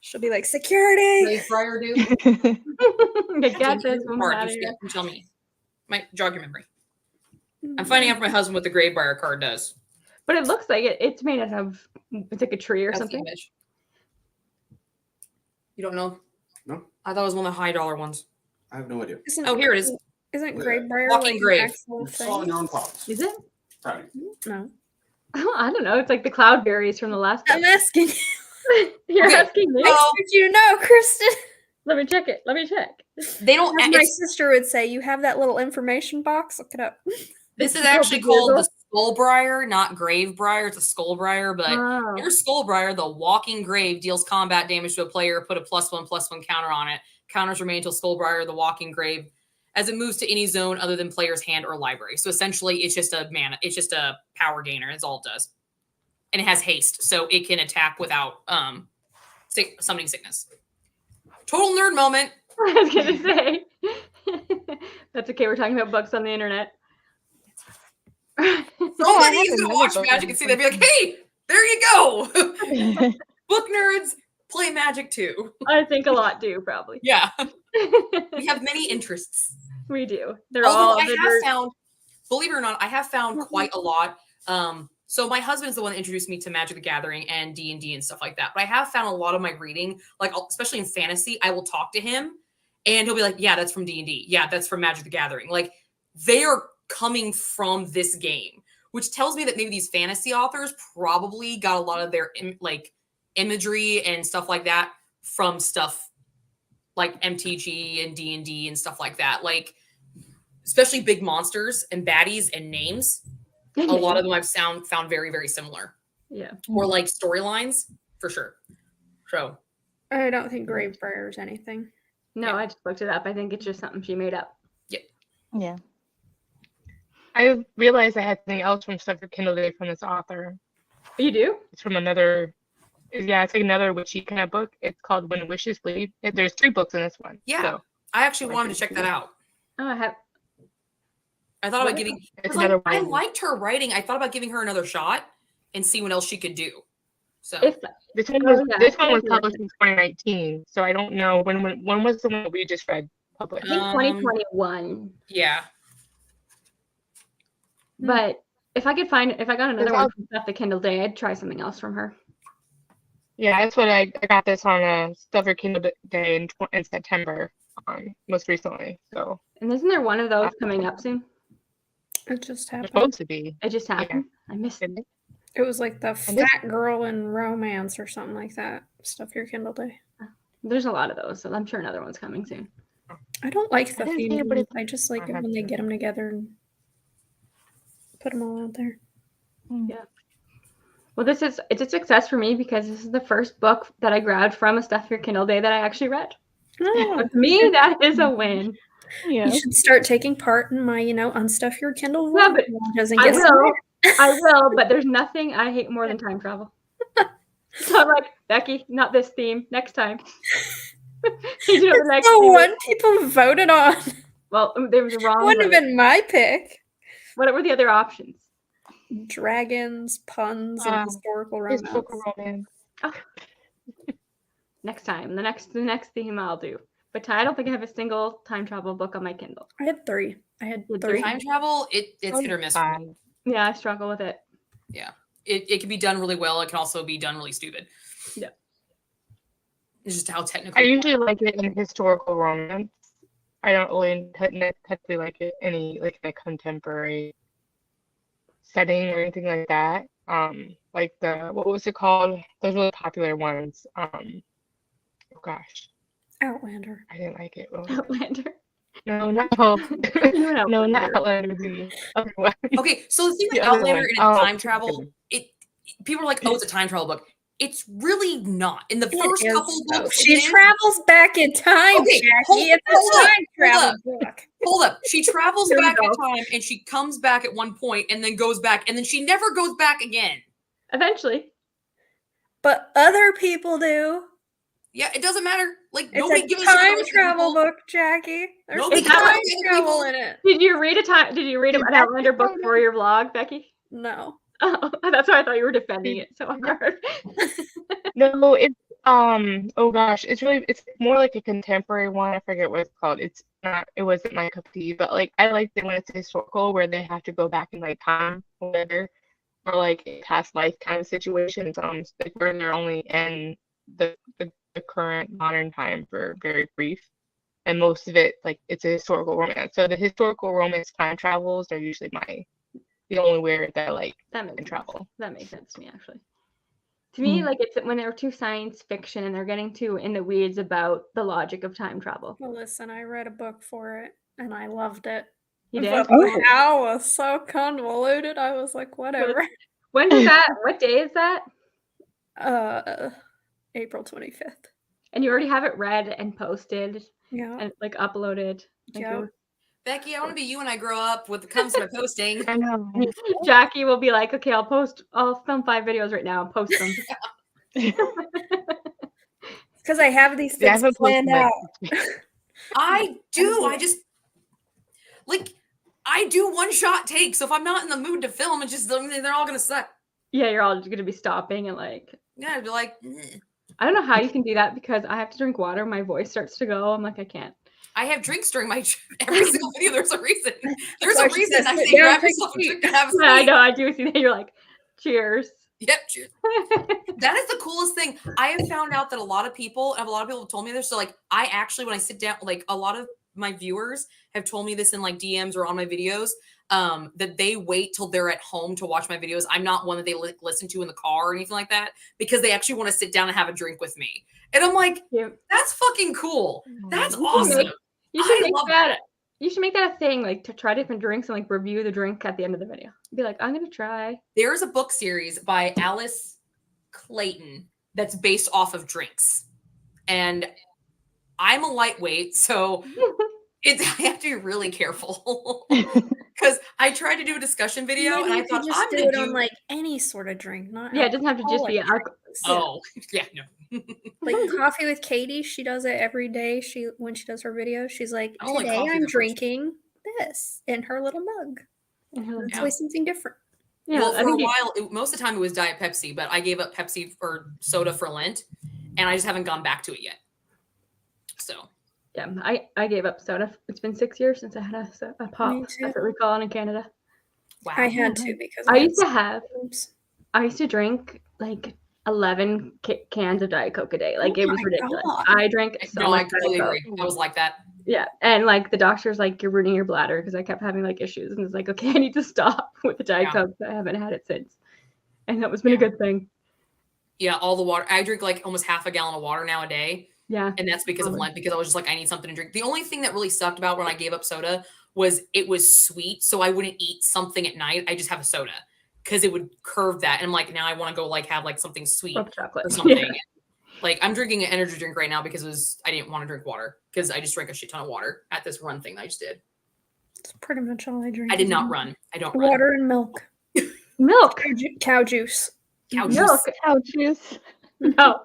She'll be like, security. Prior do. Get this woman out of here. Tell me. Might jog your memory. I'm finding out from my husband what the Gravebriar card does. But it looks like it's made out of, it's like a tree or something. You don't know? No. I thought it was one of the high dollar ones. I have no idea. Here it is. Isn't Gravebriar Walking like grave. an actual It's all in thing? your own clouds. Is it? Right. No. I don't know. It's like the cloudberries from the last I'm asking you. You're asking me? I expect you to know, Kristen. Let me check it. Let me check. They don't. As my sister would say, you have that little information box. Look it up. This is actually called the Skullbriar, not Gravebriar. It's a Skullbriar, but your Skullbriar, the walking grave, deals combat damage to a player. Put a +1/+1 counter on it. Counters remain until Skullbriar, the walking grave, as it moves to any zone other than player's hand or library. So essentially, it's just a mana. It's just a power gainer. That's all it does, and it has haste, so it can attack without summoning sickness. Total nerd moment. I was gonna say. That's okay. We're talking about books on the internet. Somebody have who's gonna another watch book Magic on and see that, be like, hey, there you go. Book nerds play Magic too. I think a lot do, probably. Yeah, we have many interests. We do. They're Although all I have found, believe it or not, I have found quite a lot. So my husband's the one that introduced me to Magic the Gathering and D&D and stuff like that. But I have found a lot of my reading, like especially in fantasy, I will talk to him and he'll be like, yeah, that's from D&D. Yeah, that's from Magic the Gathering. Like they are coming from this game, which tells me that maybe these fantasy authors probably got a lot of their like imagery and stuff like that from stuff like MTG and D&D and stuff like that. Like especially big monsters and baddies and names. A lot of them I've found very, very similar. Yeah. Or like storylines for sure. So I don't think Gravebriar is anything. No, Yeah. I just looked it up. I think it's just something she made up. Yeah. I realized I had something else from Stuff Your Kindle Day from this author. You do? It's from another, yeah, it's like another witchy kind of book. It's called When Wishes Bleed. There's 3 books in this one. yeah, So I actually wanted to check that out. Oh, I have. I thought about What? giving. it's 'cause, another like, I one. liked her writing. I thought about giving her another shot and see what else she could do. So If This one Oh, was yeah, this I one was feel like published in 2019, so I don't know when was the one that we just read published. I think Um, 2021. yeah, But if I got another Because one I'll- from Stuff the Kindle Day, I'd try something else from her. Yeah, that's what I got this on Stuff Your Kindle Day in September, most recently. So And isn't there one of those coming up soon? It just it's happened. supposed to be. It just happened. I missed it. Didn't it? It was like the And this- fat girl in romance or something like that. Stuff Your Kindle Day. There's a lot of those, so I'm sure another one's coming soon. I don't like the I didn't see theme. it, but it's- I just like I it have when they to. get them together and put them all out there. Well, it's a success for me because this is the first book that I grabbed from a Stuff Your Kindle Day that I actually read. Oh, To me, that is a win. Yeah. you should start taking part in my, Unstuff Your Kindle. Yeah, vlog but when it doesn't I get will. I will, but there's nothing I hate more than time travel. So I'm like, Becky, not this theme. Next time. You know, the next the theme. one people voted on. Well, there was a wrong Wouldn't have vote. been my pick. What were the other options? Dragons, puns, and historical romance. Historical romance. Next time. The next theme I'll do. But I don't think I have a single time travel book on my Kindle. I had 3. I had You had 3. time travel. It's hit or miss. For me. Yeah, I struggle with it. It can be done really well. It can also be done really stupid. Yeah. It's just how technical. I usually like it in historical romance. I don't really technically like it any like a contemporary setting or anything like that. Like what was it called? Those really popular ones. Oh gosh, Outlander. I didn't like it. What was it? Outlander. No, not You know no, not Outlander. Outlander. The other one. Okay, so the thing with The other Outlander one. and Oh, time travel, people are like, oh, it's a time travel book. It's really not. In the It first is, couple though. books, She it is. travels back in time, Okay, Jackie. hold It's a up, time travel book. Hold up. She travels Here we back in go. time and she comes back at one point and then goes back and then she never goes back again. Eventually. But other people do. Yeah, it doesn't matter. Like It's nobody a gives a shit time about travel people. book, Jackie. There's Nobody cares time about other travel people. in it. Did you read an Outlander book for your vlog, Becky? No. Oh, that's why I thought you were defending it so hard. No, it's oh gosh, it's more like a contemporary one. I forget what it's called. It wasn't my cup of tea, but like I liked it when it's historical where they have to go back in like time or whatever, or like a past life kind of situations. Like where they're only in the current modern time for very brief. And most of it, like it's a historical romance. So the historical romance time travels are usually the only way that I like That makes in sense. travel. That makes sense to me, actually. To me, Hmm. like it's when they're too science fiction and they're getting too in the weeds about the logic of time travel. Well, listen, I read a book for it and I loved it. You did? But the how was so convoluted. I was like, whatever. When does that? What day is that? April 25th. And you already have it read and posted Yeah. and like uploaded. Like, Yeah. Becky, I want to be you when I grow up when it comes to my posting. I know. Jackie will be like, okay, I'll film 5 videos right now and post them. Because I have these Yeah, I things haven't posted planned it. out. I do. I just like I do one shot take. So if I'm not in the mood to film, it's just they're all gonna suck. Yeah, you're all just gonna be stopping and like. Yeah, I'd be like, I don't know how you can do that because I have to drink water. My voice starts to go. I'm like, I can't. I have drinks during my every single video. There's a reason. There's why a she reason says, I "Sit say down, grab take a yourself a seat." drink and have a Yeah, I seat. know. I do see that. You're like, cheers. Yep, cheers. That is the coolest thing. I have found out that a lot of people have told me this. So like I actually, when I sit down, like a lot of my viewers have told me this in like DMs or on my videos, that they wait till they're at home to watch my videos. I'm not one that they listen to in the car or anything like that because they actually want to sit down and have a drink with me. And I'm like, that's fucking cool. That's awesome. You should make that. You should make that a thing, like to try different drinks and like review the drink at the end of the video. Be like, I'm gonna try. There's a book series by Alice Clayton that's based off of drinks, and I'm a lightweight, so I have to be really careful because I tried to do a discussion video and I thought just I'm do gonna it on like any sort of drink, not Yeah, it doesn't have to just be alcoholic alcohol. drinks. Oh, yeah, no. Like Coffee with Katie, she does it every day. When she does her videos, she's like, I don't like today coffee I'm that much. drinking this in her little mug. It's always something different. Yeah, Well, I for a think while, most of the time it was Diet Pepsi, but I gave up Pepsi or soda for Lent, and I just haven't gone back to it yet. So yeah, I gave up soda. It's been 6 years since I had a pop. Me too. That's what we call it in Canada. wow. I had to because I had used to have. symptoms. I used to drink like 11 cans of Diet Coke a day. Like Oh it was my ridiculous. God. I drank so No, I much completely Diet agree. Coke. I was like that. Yeah, and like the doctor's like, you're ruining your bladder because I kept having like issues, and it's like, okay, I need to stop with the Diet Yeah. Coke. I haven't had it since, and that was been a good thing. Yeah, all the water. I drink like almost half a gallon of water now a day. Yeah, And that's because of Lent, because I was just like, I need something to drink. The only thing that really sucked about when I gave up soda was it was sweet. So I wouldn't eat something at night. I just have a soda because it would curve that. And I'm like, now I want to go like have like something sweet milk chocolate or something. Yeah. Like I'm drinking an energy drink right now because I didn't want to drink water because I just drank a shit ton of water at this run thing that I just did. That's pretty much all I drink. I did not run. I don't run. Water and milk. Milk, Cow juice. Cow juice. milk. Cow juice. No,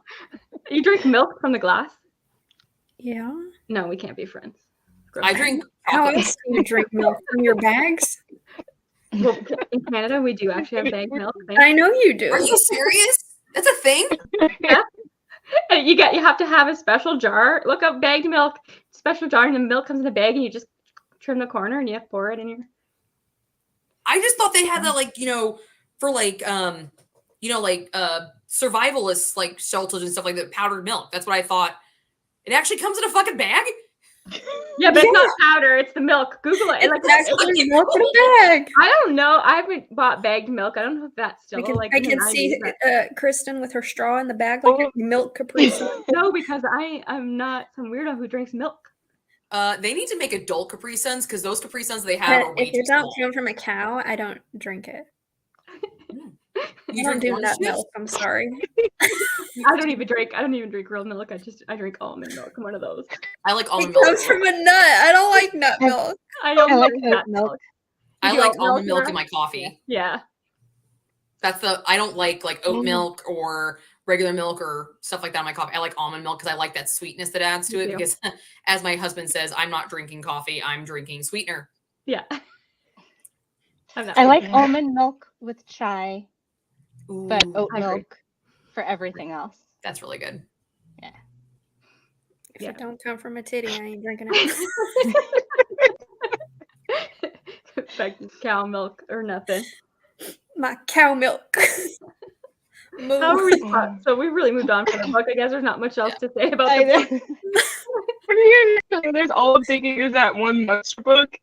you drink milk from the glass? Yeah. No, we can't be friends. Gross. I drink How chocolate. else do you drink milk from your bags? Well, in Canada, we do actually have bagged milk. I know you do. Are you serious? That's a thing? And you have to have a special jar. Look up bagged milk, special jar, and the milk comes in a bag, and you just trim the corner and you pour it in your. I just thought they had that like, for like survivalists like shelters and stuff like that, powdered milk. That's what I thought. It actually comes in a fucking bag? Yeah, but it's not powder; it's the milk. Google it. And, like, Actually, milk in a bag. I don't know. I haven't bought bagged milk. I don't know if that's still like. I in the can see 90s, but- Kristen with her straw in the bag, like a milk Capri Sun. No, because I'm not some weirdo who drinks milk. They need to make adult Capri Suns because those Capri Suns they have are But way if too it don't small. come from a cow, I don't drink it. You I don't drink do orange nut juice? milk. I'm sorry. I don't even drink real milk. I drink almond milk. I'm one of those. I like It almond milk. comes from a nut. I don't like nut milk. I don't I like like oat nut milk. milk. I You like don't almond milk milk in my coffee. Yeah. I don't like oat milk or regular milk or stuff like that in my coffee. I like almond milk because I like that sweetness that adds to Me it. too. Because as my husband says, I'm not drinking coffee, I'm drinking sweetener. Yeah. I'm not I like drinking. almond milk with chai, but Ooh, oat I agree. milk for everything else. that's really good. If Yeah. it don't come from a titty, I ain't drinking it. Like cow milk or nothing. My cow milk. How are Moo. we spot? So we really moved on from the book. I guess there's not much else to say about I the book. know. There's all I'm thinking is that one monster book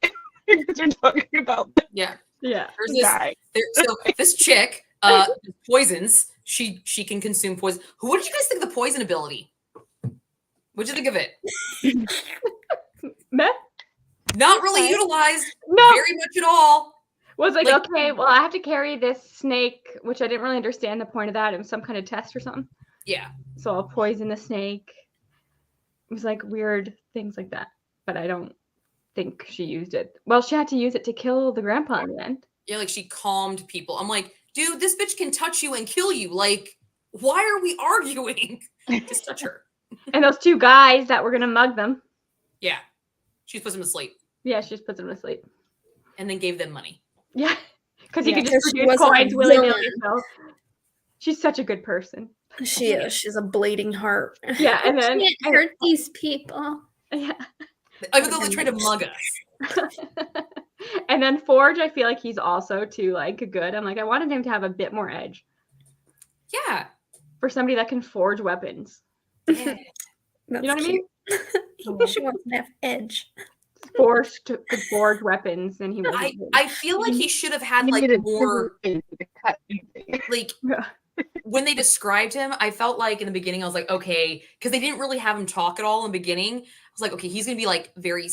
because you're talking about Yeah. Yeah. There's this that. so this chick poisons. She can consume poison. What did you guys think of the poison ability? What'd you think of it? Meh? Not really Okay. utilized No. very much at all. Was like, Like- okay, well, I have to carry this snake, which I didn't really understand the point of that. It was some kind of test or something. Yeah. So I'll poison the snake. It was like weird things like that. But I don't think she used it. Well, she had to use it to kill the grandpa in the end. Yeah, like she calmed people. I'm like, dude, this bitch can touch you and kill you. Like, why are we arguing? Just touch her. And those two guys that were going to mug them. Yeah. She's put him to sleep. Yeah, she just puts them to sleep. and then gave them money. Yeah, because he Yeah. could just Because she produce wasn't a coins willy-nilly. villain. So she's such a good person. She is. She's a bleeding heart. Yeah, and then Can't hurt these people. yeah. Even though they tried to mug us. And then Forge, I feel like he's also too like good. I'm like, I wanted him to have a bit more edge Yeah. for somebody that can forge weapons. Yeah. That's You know what I mean? cute. She wants to have edge. Forge could forge weapons, and he wasn't. good. I feel like he should have had You like needed more to cut anything. like Yeah. when they described him, I felt like in the beginning I was like, okay, because they didn't really have him talk at all in the beginning. I was like, okay, he's gonna be like very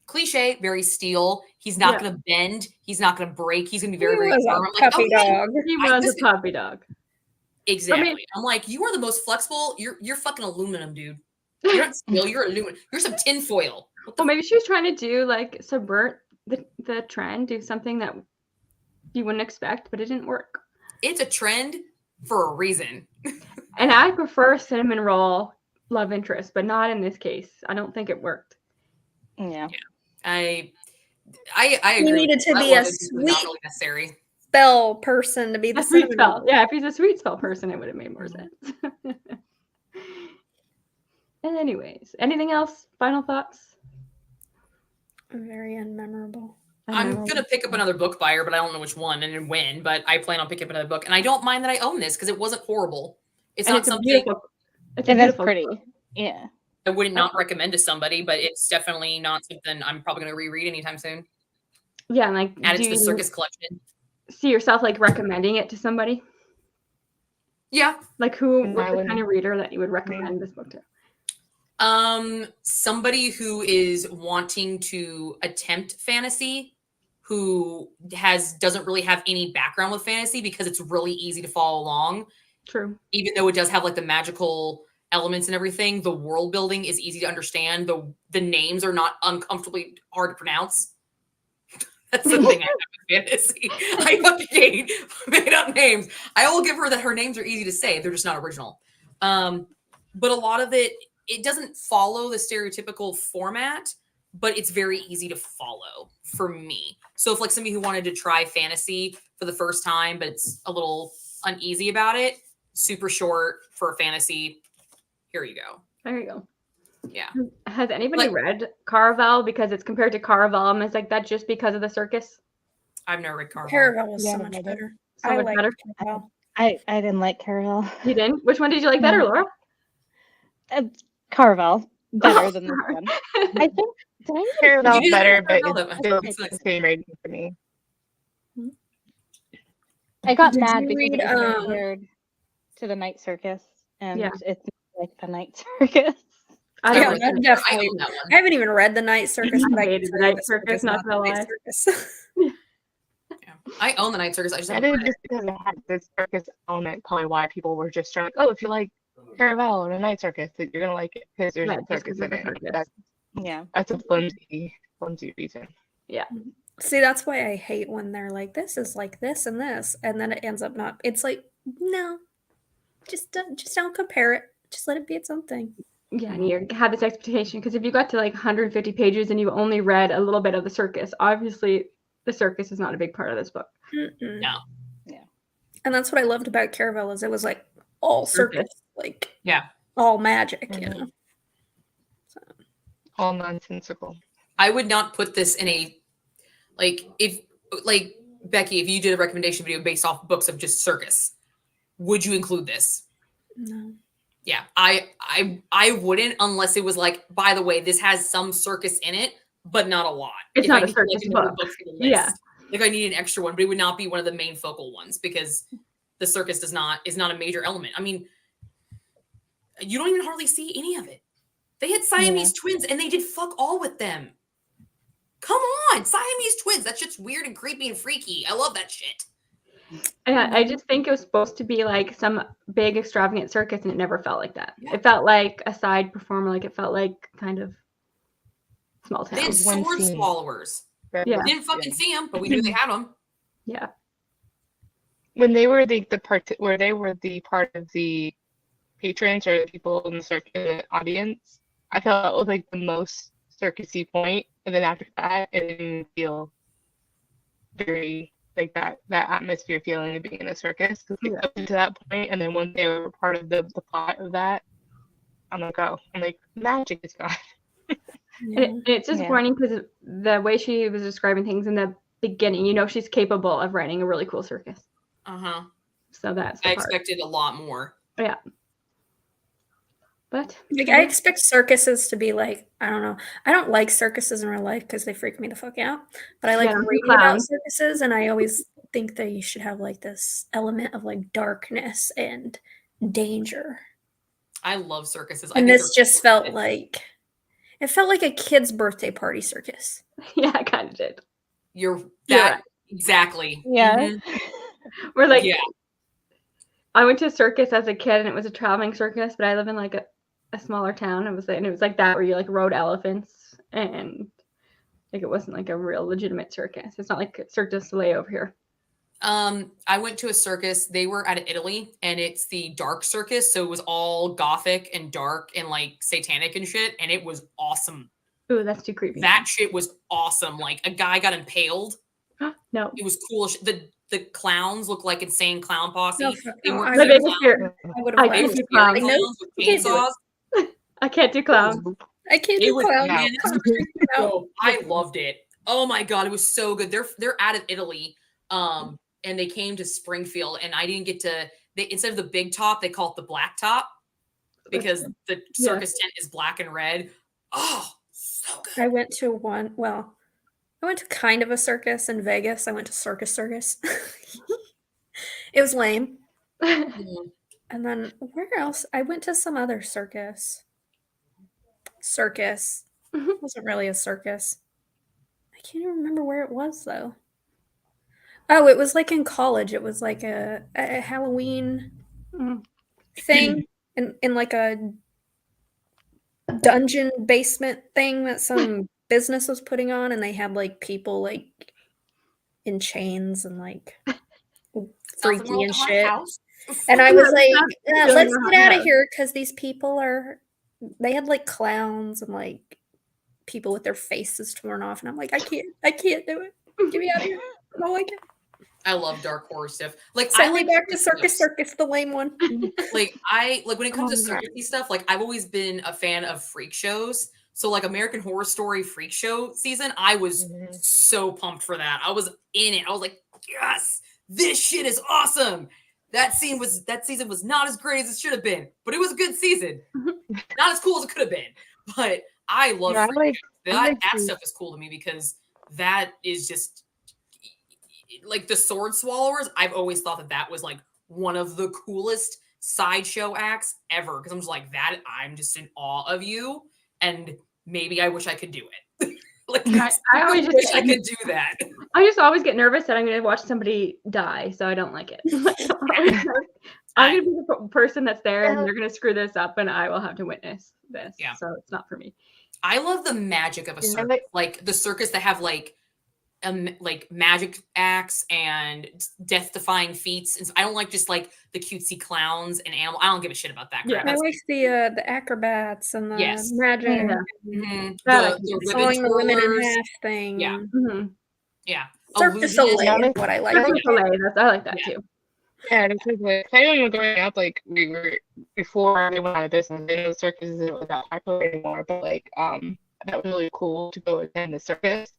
cliche, very steel. He's not gonna bend. He's not gonna break. He's gonna be very, He very was firm. a I'm like, puppy okay, dog. He I- was this a is- puppy dog. exactly. I'm like, you are the most flexible. You're fucking aluminum, dude. You're not steel. You're aluminum. You're some tinfoil. What the Well, maybe she was trying to do like subvert the trend, do something that you wouldn't expect, but it didn't work. It's a trend for a reason. And I prefer cinnamon roll love interest, but not in this case. I don't think it worked. Yeah. I He agree. needed to That be a was not sweet really necessary. spell person to be the A sweet cinnamon spell. roll. Yeah, if he's a sweet spell person, it would have made more sense. And anyways, anything else? Final thoughts? Very unmemorable. I'm gonna pick up another book by her, but I don't know which one and when. But I plan on picking up another book, and I don't mind that I own this because it wasn't horrible. It's And not it's a something beautiful. It's a And that's beautiful pretty. book. Yeah. I wouldn't not recommend to somebody, but it's definitely not something I'm probably gonna reread anytime soon. Yeah, and like, Add it do to the you circus collection. see yourself like recommending it to somebody? Yeah. Like, who? No, What's I the wouldn't. kind of reader that you would recommend this book to? Somebody who is wanting to attempt fantasy, who doesn't really have any background with fantasy because it's really easy to follow along. True. Even though it does have like the magical elements and everything, the world building is easy to understand. The names are not uncomfortably hard to pronounce. That's the thing I have with fantasy. I fucking hate made up names. I will give her that her names are easy to say. They're just not original. But a lot of it doesn't follow the stereotypical format, but it's very easy to follow for me. So if like somebody who wanted to try fantasy for the first time, but it's a little uneasy about it, super short for a fantasy. Here you go. There you go. Yeah. Has anybody Like- read Caraval? Because it's compared to Caraval, is like that just because of the circus? I've never read Caraval. Caraval was Yeah, so I much read it. better. So I much like better. Caraval. I didn't like Caraval. You didn't? Which one did you like better, No. Laura? Caraval better Oh, than this sorry. one. I think. Did I Caravel's You didn't better, like but Caraval that it's much. still It's nice. the same rating for me. I got Did mad you because read, it was compared to the Night Circus, and Yeah. it's like the Night Circus. I Yeah, don't read know. that. definitely. I own that one. I haven't even read the Night Circus, I but I hated can the tell you Night Circus, is not gonna the Night lie. Circus. I own the Night Circus. I just I haven't did read it. just because it had this circus element, probably why people were just trying, like, oh, if you like Caraval or the Night Circus, that you're gonna like it because there's Yeah, a just circus 'cause in of the it. circus. Yeah. That's a flimsy reason. See, that's why I hate when they're like, this is like this, and then it ends up not. It's like, no, just don't compare it. Just let it be its own thing. Yeah, and you have this expectation because if you got to like 150 pages and you only read a little bit of the circus, obviously the circus is not a big part of this book. Mm-mm. No. Yeah. And that's what I loved about Caravel is it was like all circus, like Yeah. all magic, you Mhm. know. All nonsensical. I would not put this in a if Becky, if you did a recommendation video based off books of just circus, would you include this? No. Yeah, I wouldn't unless it was like, by the way, this has some circus in it, but not a lot. It's If not I a need, circus another book. book for the list. Yeah. Like I need an extra one, but it would not be one of the main focal ones because the circus is not a major element. I mean, you don't even hardly see any of it. They had Siamese twins and they did fuck all with them. Come on, Siamese twins. That shit's weird and creepy and freaky. I love that shit. And I just think it was supposed to be like some big extravagant circus, and it never felt like that. Yeah. It felt like a side performer, like it felt like kind of small They had town. One sword scene. swallowers. Yeah. We didn't fucking see them, but we knew they had them. Yeah. When they were the part where they were the part of the patrons or the people in the circus audience, I felt it was like the most circusy point and then after that, it didn't feel very like that atmosphere feeling of being in a circus. 'Cause, like, up to that point, and then once they were part of the plot of that, I'm like, magic is gone. And it's disappointing because the way she was describing things in the beginning, you know, she's capable of writing a really cool circus. So that's the I part. expected a lot more. Yeah. But like I expect circuses to be like, I don't know. I don't like circuses in real life because they freak me the fuck out. But I like Yeah, reading about clowns. circuses, and I always think that you should have like this element of like darkness and danger. I love circuses. And this just felt like like it felt like a kid's birthday party circus. yeah, I kind of did. you're Yeah. that exactly. Yeah. Mhm. We're like, Yeah. I went to a circus as a kid, and it was a traveling circus, but I live in like a smaller town. It was like that where you like rode elephants, and like it wasn't like a real legitimate circus. It's not like Cirque du Soleil over here. I went to a circus. They were out of Italy, and it's the dark circus. So it was all gothic and dark and like satanic and shit. And it was awesome. Ooh, that's too creepy. That shit was awesome. Like a guy got impaled. No. It was cool. The clowns looked like insane clown posse. No, fuck They no, weren't I The cute biggest clowns. fear. I would I have They can't were do scary clowns. clowns with You can't do it. chainsaws. I can't do clowns. I can't It do was clowns. man, Clowns it's- freak me out. Yo, I loved it. Oh my god, it was so good. They're out of Italy, and they came to Springfield, and I didn't get to. They instead of the big top, they call it the black top because the circus tent is black and red. Oh, so good. I went to I went to kind of a circus in Vegas. I went to Circus. It was lame. Mm. And then where else? I went to some other circus. It wasn't really a circus. I can't even remember where it was though. Oh, it was like in college. It was like a Halloween thing in like a dungeon basement thing that some business was putting on, and they had like people like in chains and like freaky World and Haunted shit. House. And I was like, Really let's not get out bad. of here because these people they had like clowns and like people with their faces torn off. And I'm like, I can't do it. Get me out of here. I don't like it. I love dark horror stuff. Like Send I me like back to Circus, the lame one. like when it comes to circusy stuff, like I've always been a fan of freak shows. So like American Horror Story freak show season, I was so pumped for that. I was in it. I was like, yes, this shit is awesome. That season was not as great as it should have been, but it was a good season. Not as cool as it could have been, but I love freak shows. That stuff is cool to me because that is just like the sword swallowers. I've always thought that was like one of the coolest sideshow acts ever because I'm just like that. I'm just in awe of you, and maybe I wish I could do it. Like I always wish I could do that. I just always get nervous that I'm going to watch somebody die, so I don't like it. I'm going to be the person that's there, and they're going to screw this up, and I will have to witness this. Yeah. So it's not for me. I love the magic of a circus, like the circus that have like magic acts and death-defying feats. And I don't like just like the cutesy clowns and animal. I don't give a shit about that crap. I like the acrobats and the magic, The sawing the women in twirlers. half thing. Yeah. Yeah. Cirque du Soleil is what I like. I like that too. Yeah, because like I remember growing up, like we were before they went out of business, and the circus isn't that popular anymore. But like that was really cool to go attend the circus.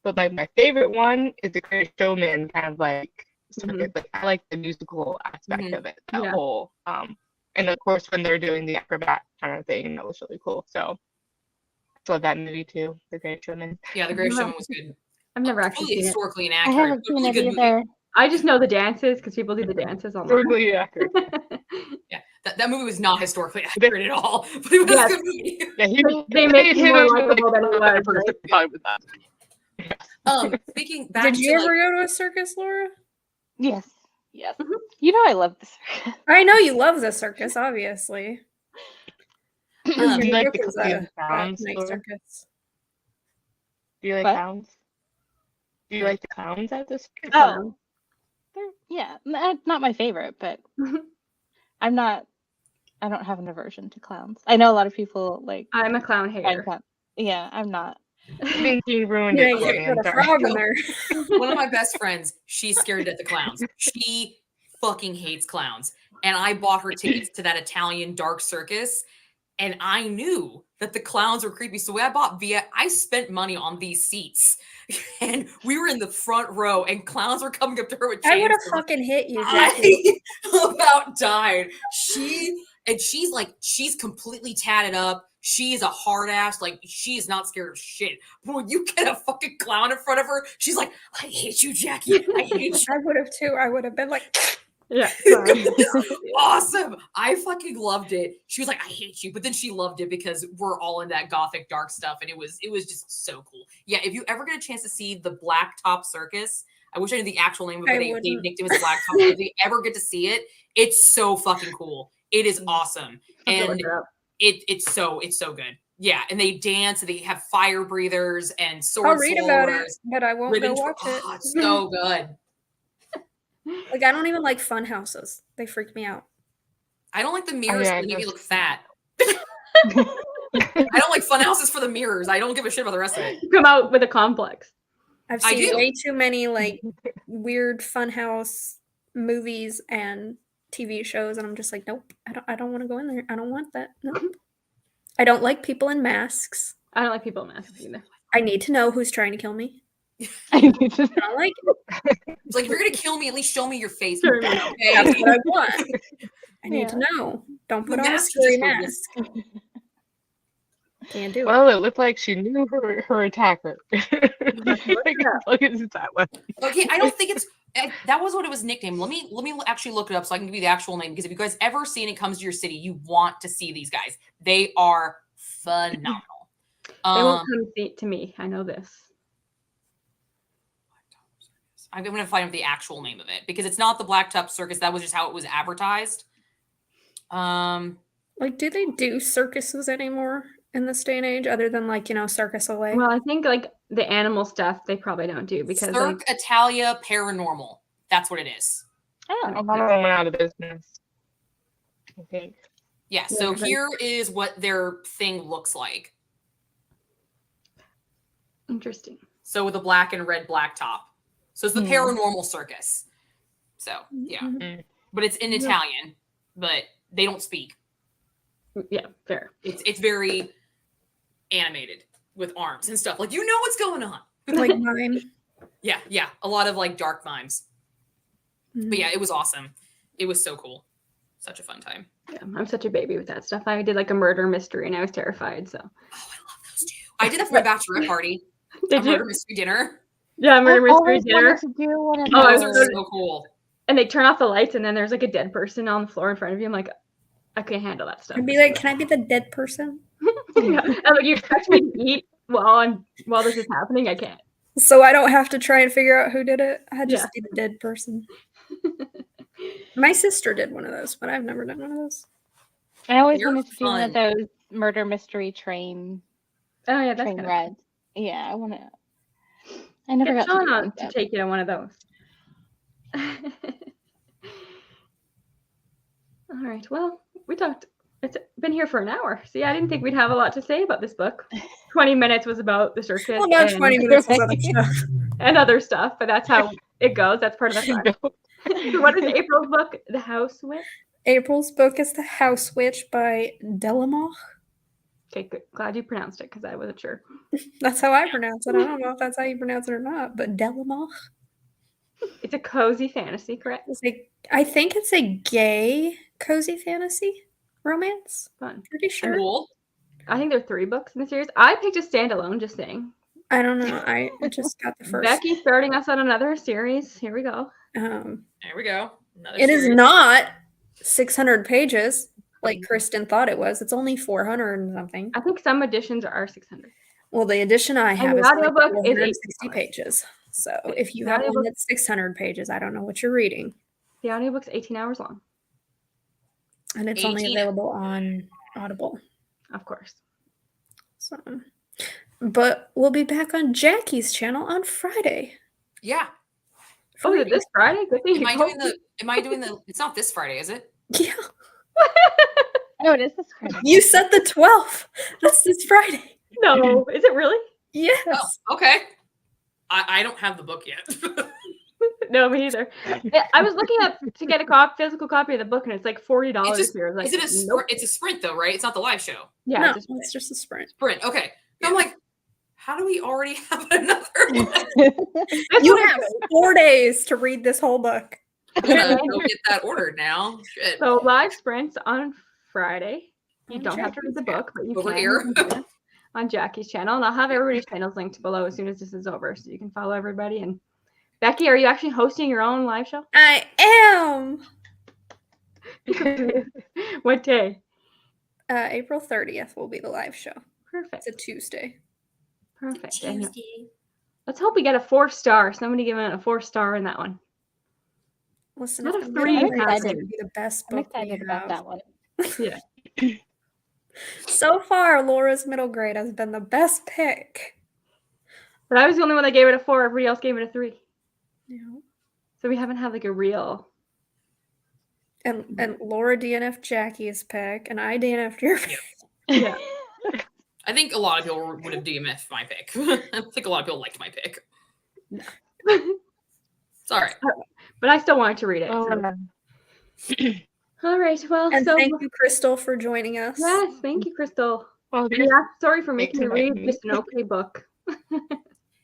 But like my favorite one is the Great Showman kind of like circuit. Like I like the musical aspect of it, that whole and of course when they're doing the acrobat kind of thing, that was really cool. So I love that movie too, The Great Showman. Yeah, The Great Showman was good. I've never actually Totally seen historically I inaccurate. haven't but seen really it good either. movie. I just know the dances because people do the dances online. Totally accurate. Yeah, that movie was not historically accurate at all, but it was a good movie. Yeah, they make it more likable than it was. Right? Speaking back Did you to ever go to a circus, Laura? Yes. You know I love the circus. I know you love the circus, obviously. Do you like It was the a clowns? nice Laura? circus. Do you like What? clowns? Do you like the clowns at the circus? Oh. Not my favorite, but I don't have an aversion to clowns. I know a lot of people like I'm a clown find hater. clown- Yeah, I'm not. Thinking ruined You it ain't for gonna me. put I'm a sorry. frog in there. One of my best friends, she's scared at the clowns. She fucking hates clowns. And I bought her tickets to that Italian dark circus. And I knew that the clowns were creepy. So I spent money on these seats. And we were in the front row and clowns were coming up to her with chainsaws. I would have fucking hit you, Jackie. I about died. She's completely tatted up. She is a hard ass. Like, she is not scared of shit. But when you get a fucking clown in front of her, she's like, I hate you, Jackie. I hate you. I would have too. I would have been like, Yeah. It was awesome. I fucking loved it. She was like, I hate you. But then she loved it because we're all in that gothic dark stuff. And it was just so cool. Yeah, if you ever get a chance to see the Black Top Circus, I wish I knew the actual name of it. They nicked it as Black Top. If you ever get to see it, it's so fucking cool. It is awesome. And it's so good. Yeah, and they dance and they have fire breathers and sword I'll read about it, swallowers, but I won't go watch it. it's so good. Like, I don't even like fun houses. They freak me out. I don't like the mirrors yeah, that make me look fat. I don't like fun houses for the mirrors. I don't give a shit about the rest of it. Come out with a complex. I've I seen do. way too many like weird funhouse movies and TV shows, and I'm just like, nope, I don't want to go in there. I don't want that. Nope. I don't like people in masks. I don't like people in masks either. I need to know who's trying to kill me. I need to- I don't like it. It's like, if you're gonna kill me, at least show me your face. Sure. Okay. That's what I want. I need to Yeah. know. Don't The put on a mask scary just mask. Can't do it. Well, it looked like she knew her attacker. Look at that one. Okay, I don't think it's that was what it was nicknamed. Let me actually look it up so I can give you the actual name, because if you guys ever seen it comes to your city, you want to see these guys. They are phenomenal. They won't come to me. I know this. I'm gonna find out the actual name of it because it's not the Black Top Circus. That was just how it was advertised. Like, do they do circuses anymore in this day and age, other than like, Circus Away? Well, I think like the animal stuff they probably don't do because Cirque Italia Paranormal. That's what it is. Oh, A lot of them went out of business, I think. Yeah. So Yeah, here is what their thing looks like. interesting. So with a black and red black top. So it's the Hmm. Paranormal Circus. So yeah, Mhm. but it's in Italian, but they don't speak. Yeah, fair. It's very animated with arms and stuff. Like, you know what's going on. Like mime. Yeah. A lot of like dark mimes. Mhm. But yeah, it was awesome. It was so cool. Such a fun time. Yeah, I'm such a baby with that stuff. I did like a murder mystery and I was terrified. So Oh, I love those too. I did that for my bachelorette party. did A murder you? mystery dinner. Yeah, murder I've mystery always dinner. wanted to do one of Oh, I Those was are those. so cool. And they turn off the lights and then there's like a dead person on the floor in front of you. I'm like, I can't handle that stuff. I'd be like, can I be the dead person? Yeah. I'm like, you expect me to eat while this is happening? I can't. So I don't have to try and figure out who did it. I just Yeah. be the dead person. My sister did one of those, but I've never done one of those. I always They're wanted to do one of fun. those murder mystery train Oh yeah, that's train kind of rides. Yeah, I want to. I never Get got to Sean do on like to that. take you on one of those. All right. Well, we talked. It's been here for an hour. See, I didn't think we'd have a lot to say about this book. 20 minutes was about the circus Well, not and, 20 minutes of other stuff. and other stuff, but that's how it goes. That's part of the fun. So what is April's book? The House Witch? April's book is The House Witch by Delamont. Okay, good. Glad you pronounced it because I wasn't sure. That's how I pronounce it. I don't know if that's how you pronounce it or not, but Delamont. It's a cozy fantasy, correct? I think it's a gay cozy fantasy romance. Fun. Pretty sure. Cool. I think there are 3 books in the series. I picked a standalone, just saying. I don't know. I just got the first. Becky starting us on another series. Here we go. There we go. Another It is series. not 600 pages like Kristen thought it was. It's only 400 and something. I think some editions are 600. Well, the edition I have the is like audiobook is 460 pages. So if you The have one audiobook- that's 600 pages, I don't know what you're reading. The audiobook's 18 hours long, And it's only 18. available on Audible. of course. So, but we'll be back on Jackie's channel on Friday. Yeah. Oh, is it this Friday? Good thing Am you I told doing the it's not this Friday, is it? Yeah, No, it is this Friday. you said the 12th. That's this Friday. No, is it really? Yes. Oh, okay. I don't have the book yet. No, me either. I was looking up to get a physical copy of the book, and it's like $40 It's just, here. I was like, is it a sprint? nope. It's a sprint though, right? It's not the live show. Yeah, No, just it's just a sprint. Sprint. Okay. I'm like, how do we already have another one? You have 4 days to read this whole book. I'm gonna go get that ordered now. Shit. So live sprints on Friday. You On don't have to read the book, but you Over can here. read it on Jackie's channel. And I'll have everybody's channels linked below as soon as this is over, so you can follow everybody. And Becky, are you actually hosting your own live show? I am. What day? April 30th will be the live show. Perfect. It's a Tuesday. Perfect. And let's hope we get a 4-star. Somebody give it a 4-star in that one. Listen, Not if a the 3 middle grade is excited. gonna be the best I'm book we excited about have. that one. Yeah. So far, Laura's middle grade has been the best pick. But I was the only one that gave it a 4. Everybody else gave it a 3. Yeah. So we haven't had like a real. And Laura DNF Jackie's pick, and I DNF'd your pick. Yeah. I think a lot of people would have DMF'd my pick. I think a lot of people liked my pick. No. It's all right. But I still wanted to read it. Oh, So. All right. Well, And so thank you, Crystal, for joining us. yes, thank you, Crystal. well, Yeah, sorry for making me to read invite me. just an okay book.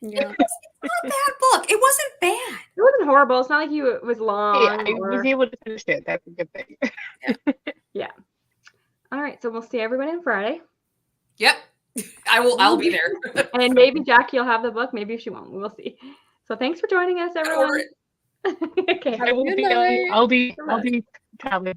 Yeah. Not a bad book. It wasn't bad. It wasn't horrible. It's not like it was hey, long. I was able to finish it. That's a good thing. All right. So we'll see everybody on Friday. Yep. I'll be there. And maybe Jackie will have the book. Maybe she won't. We'll see. So thanks for joining us, everyone. Order it. Okay. I will Good be. night. I'll be Good luck. traveling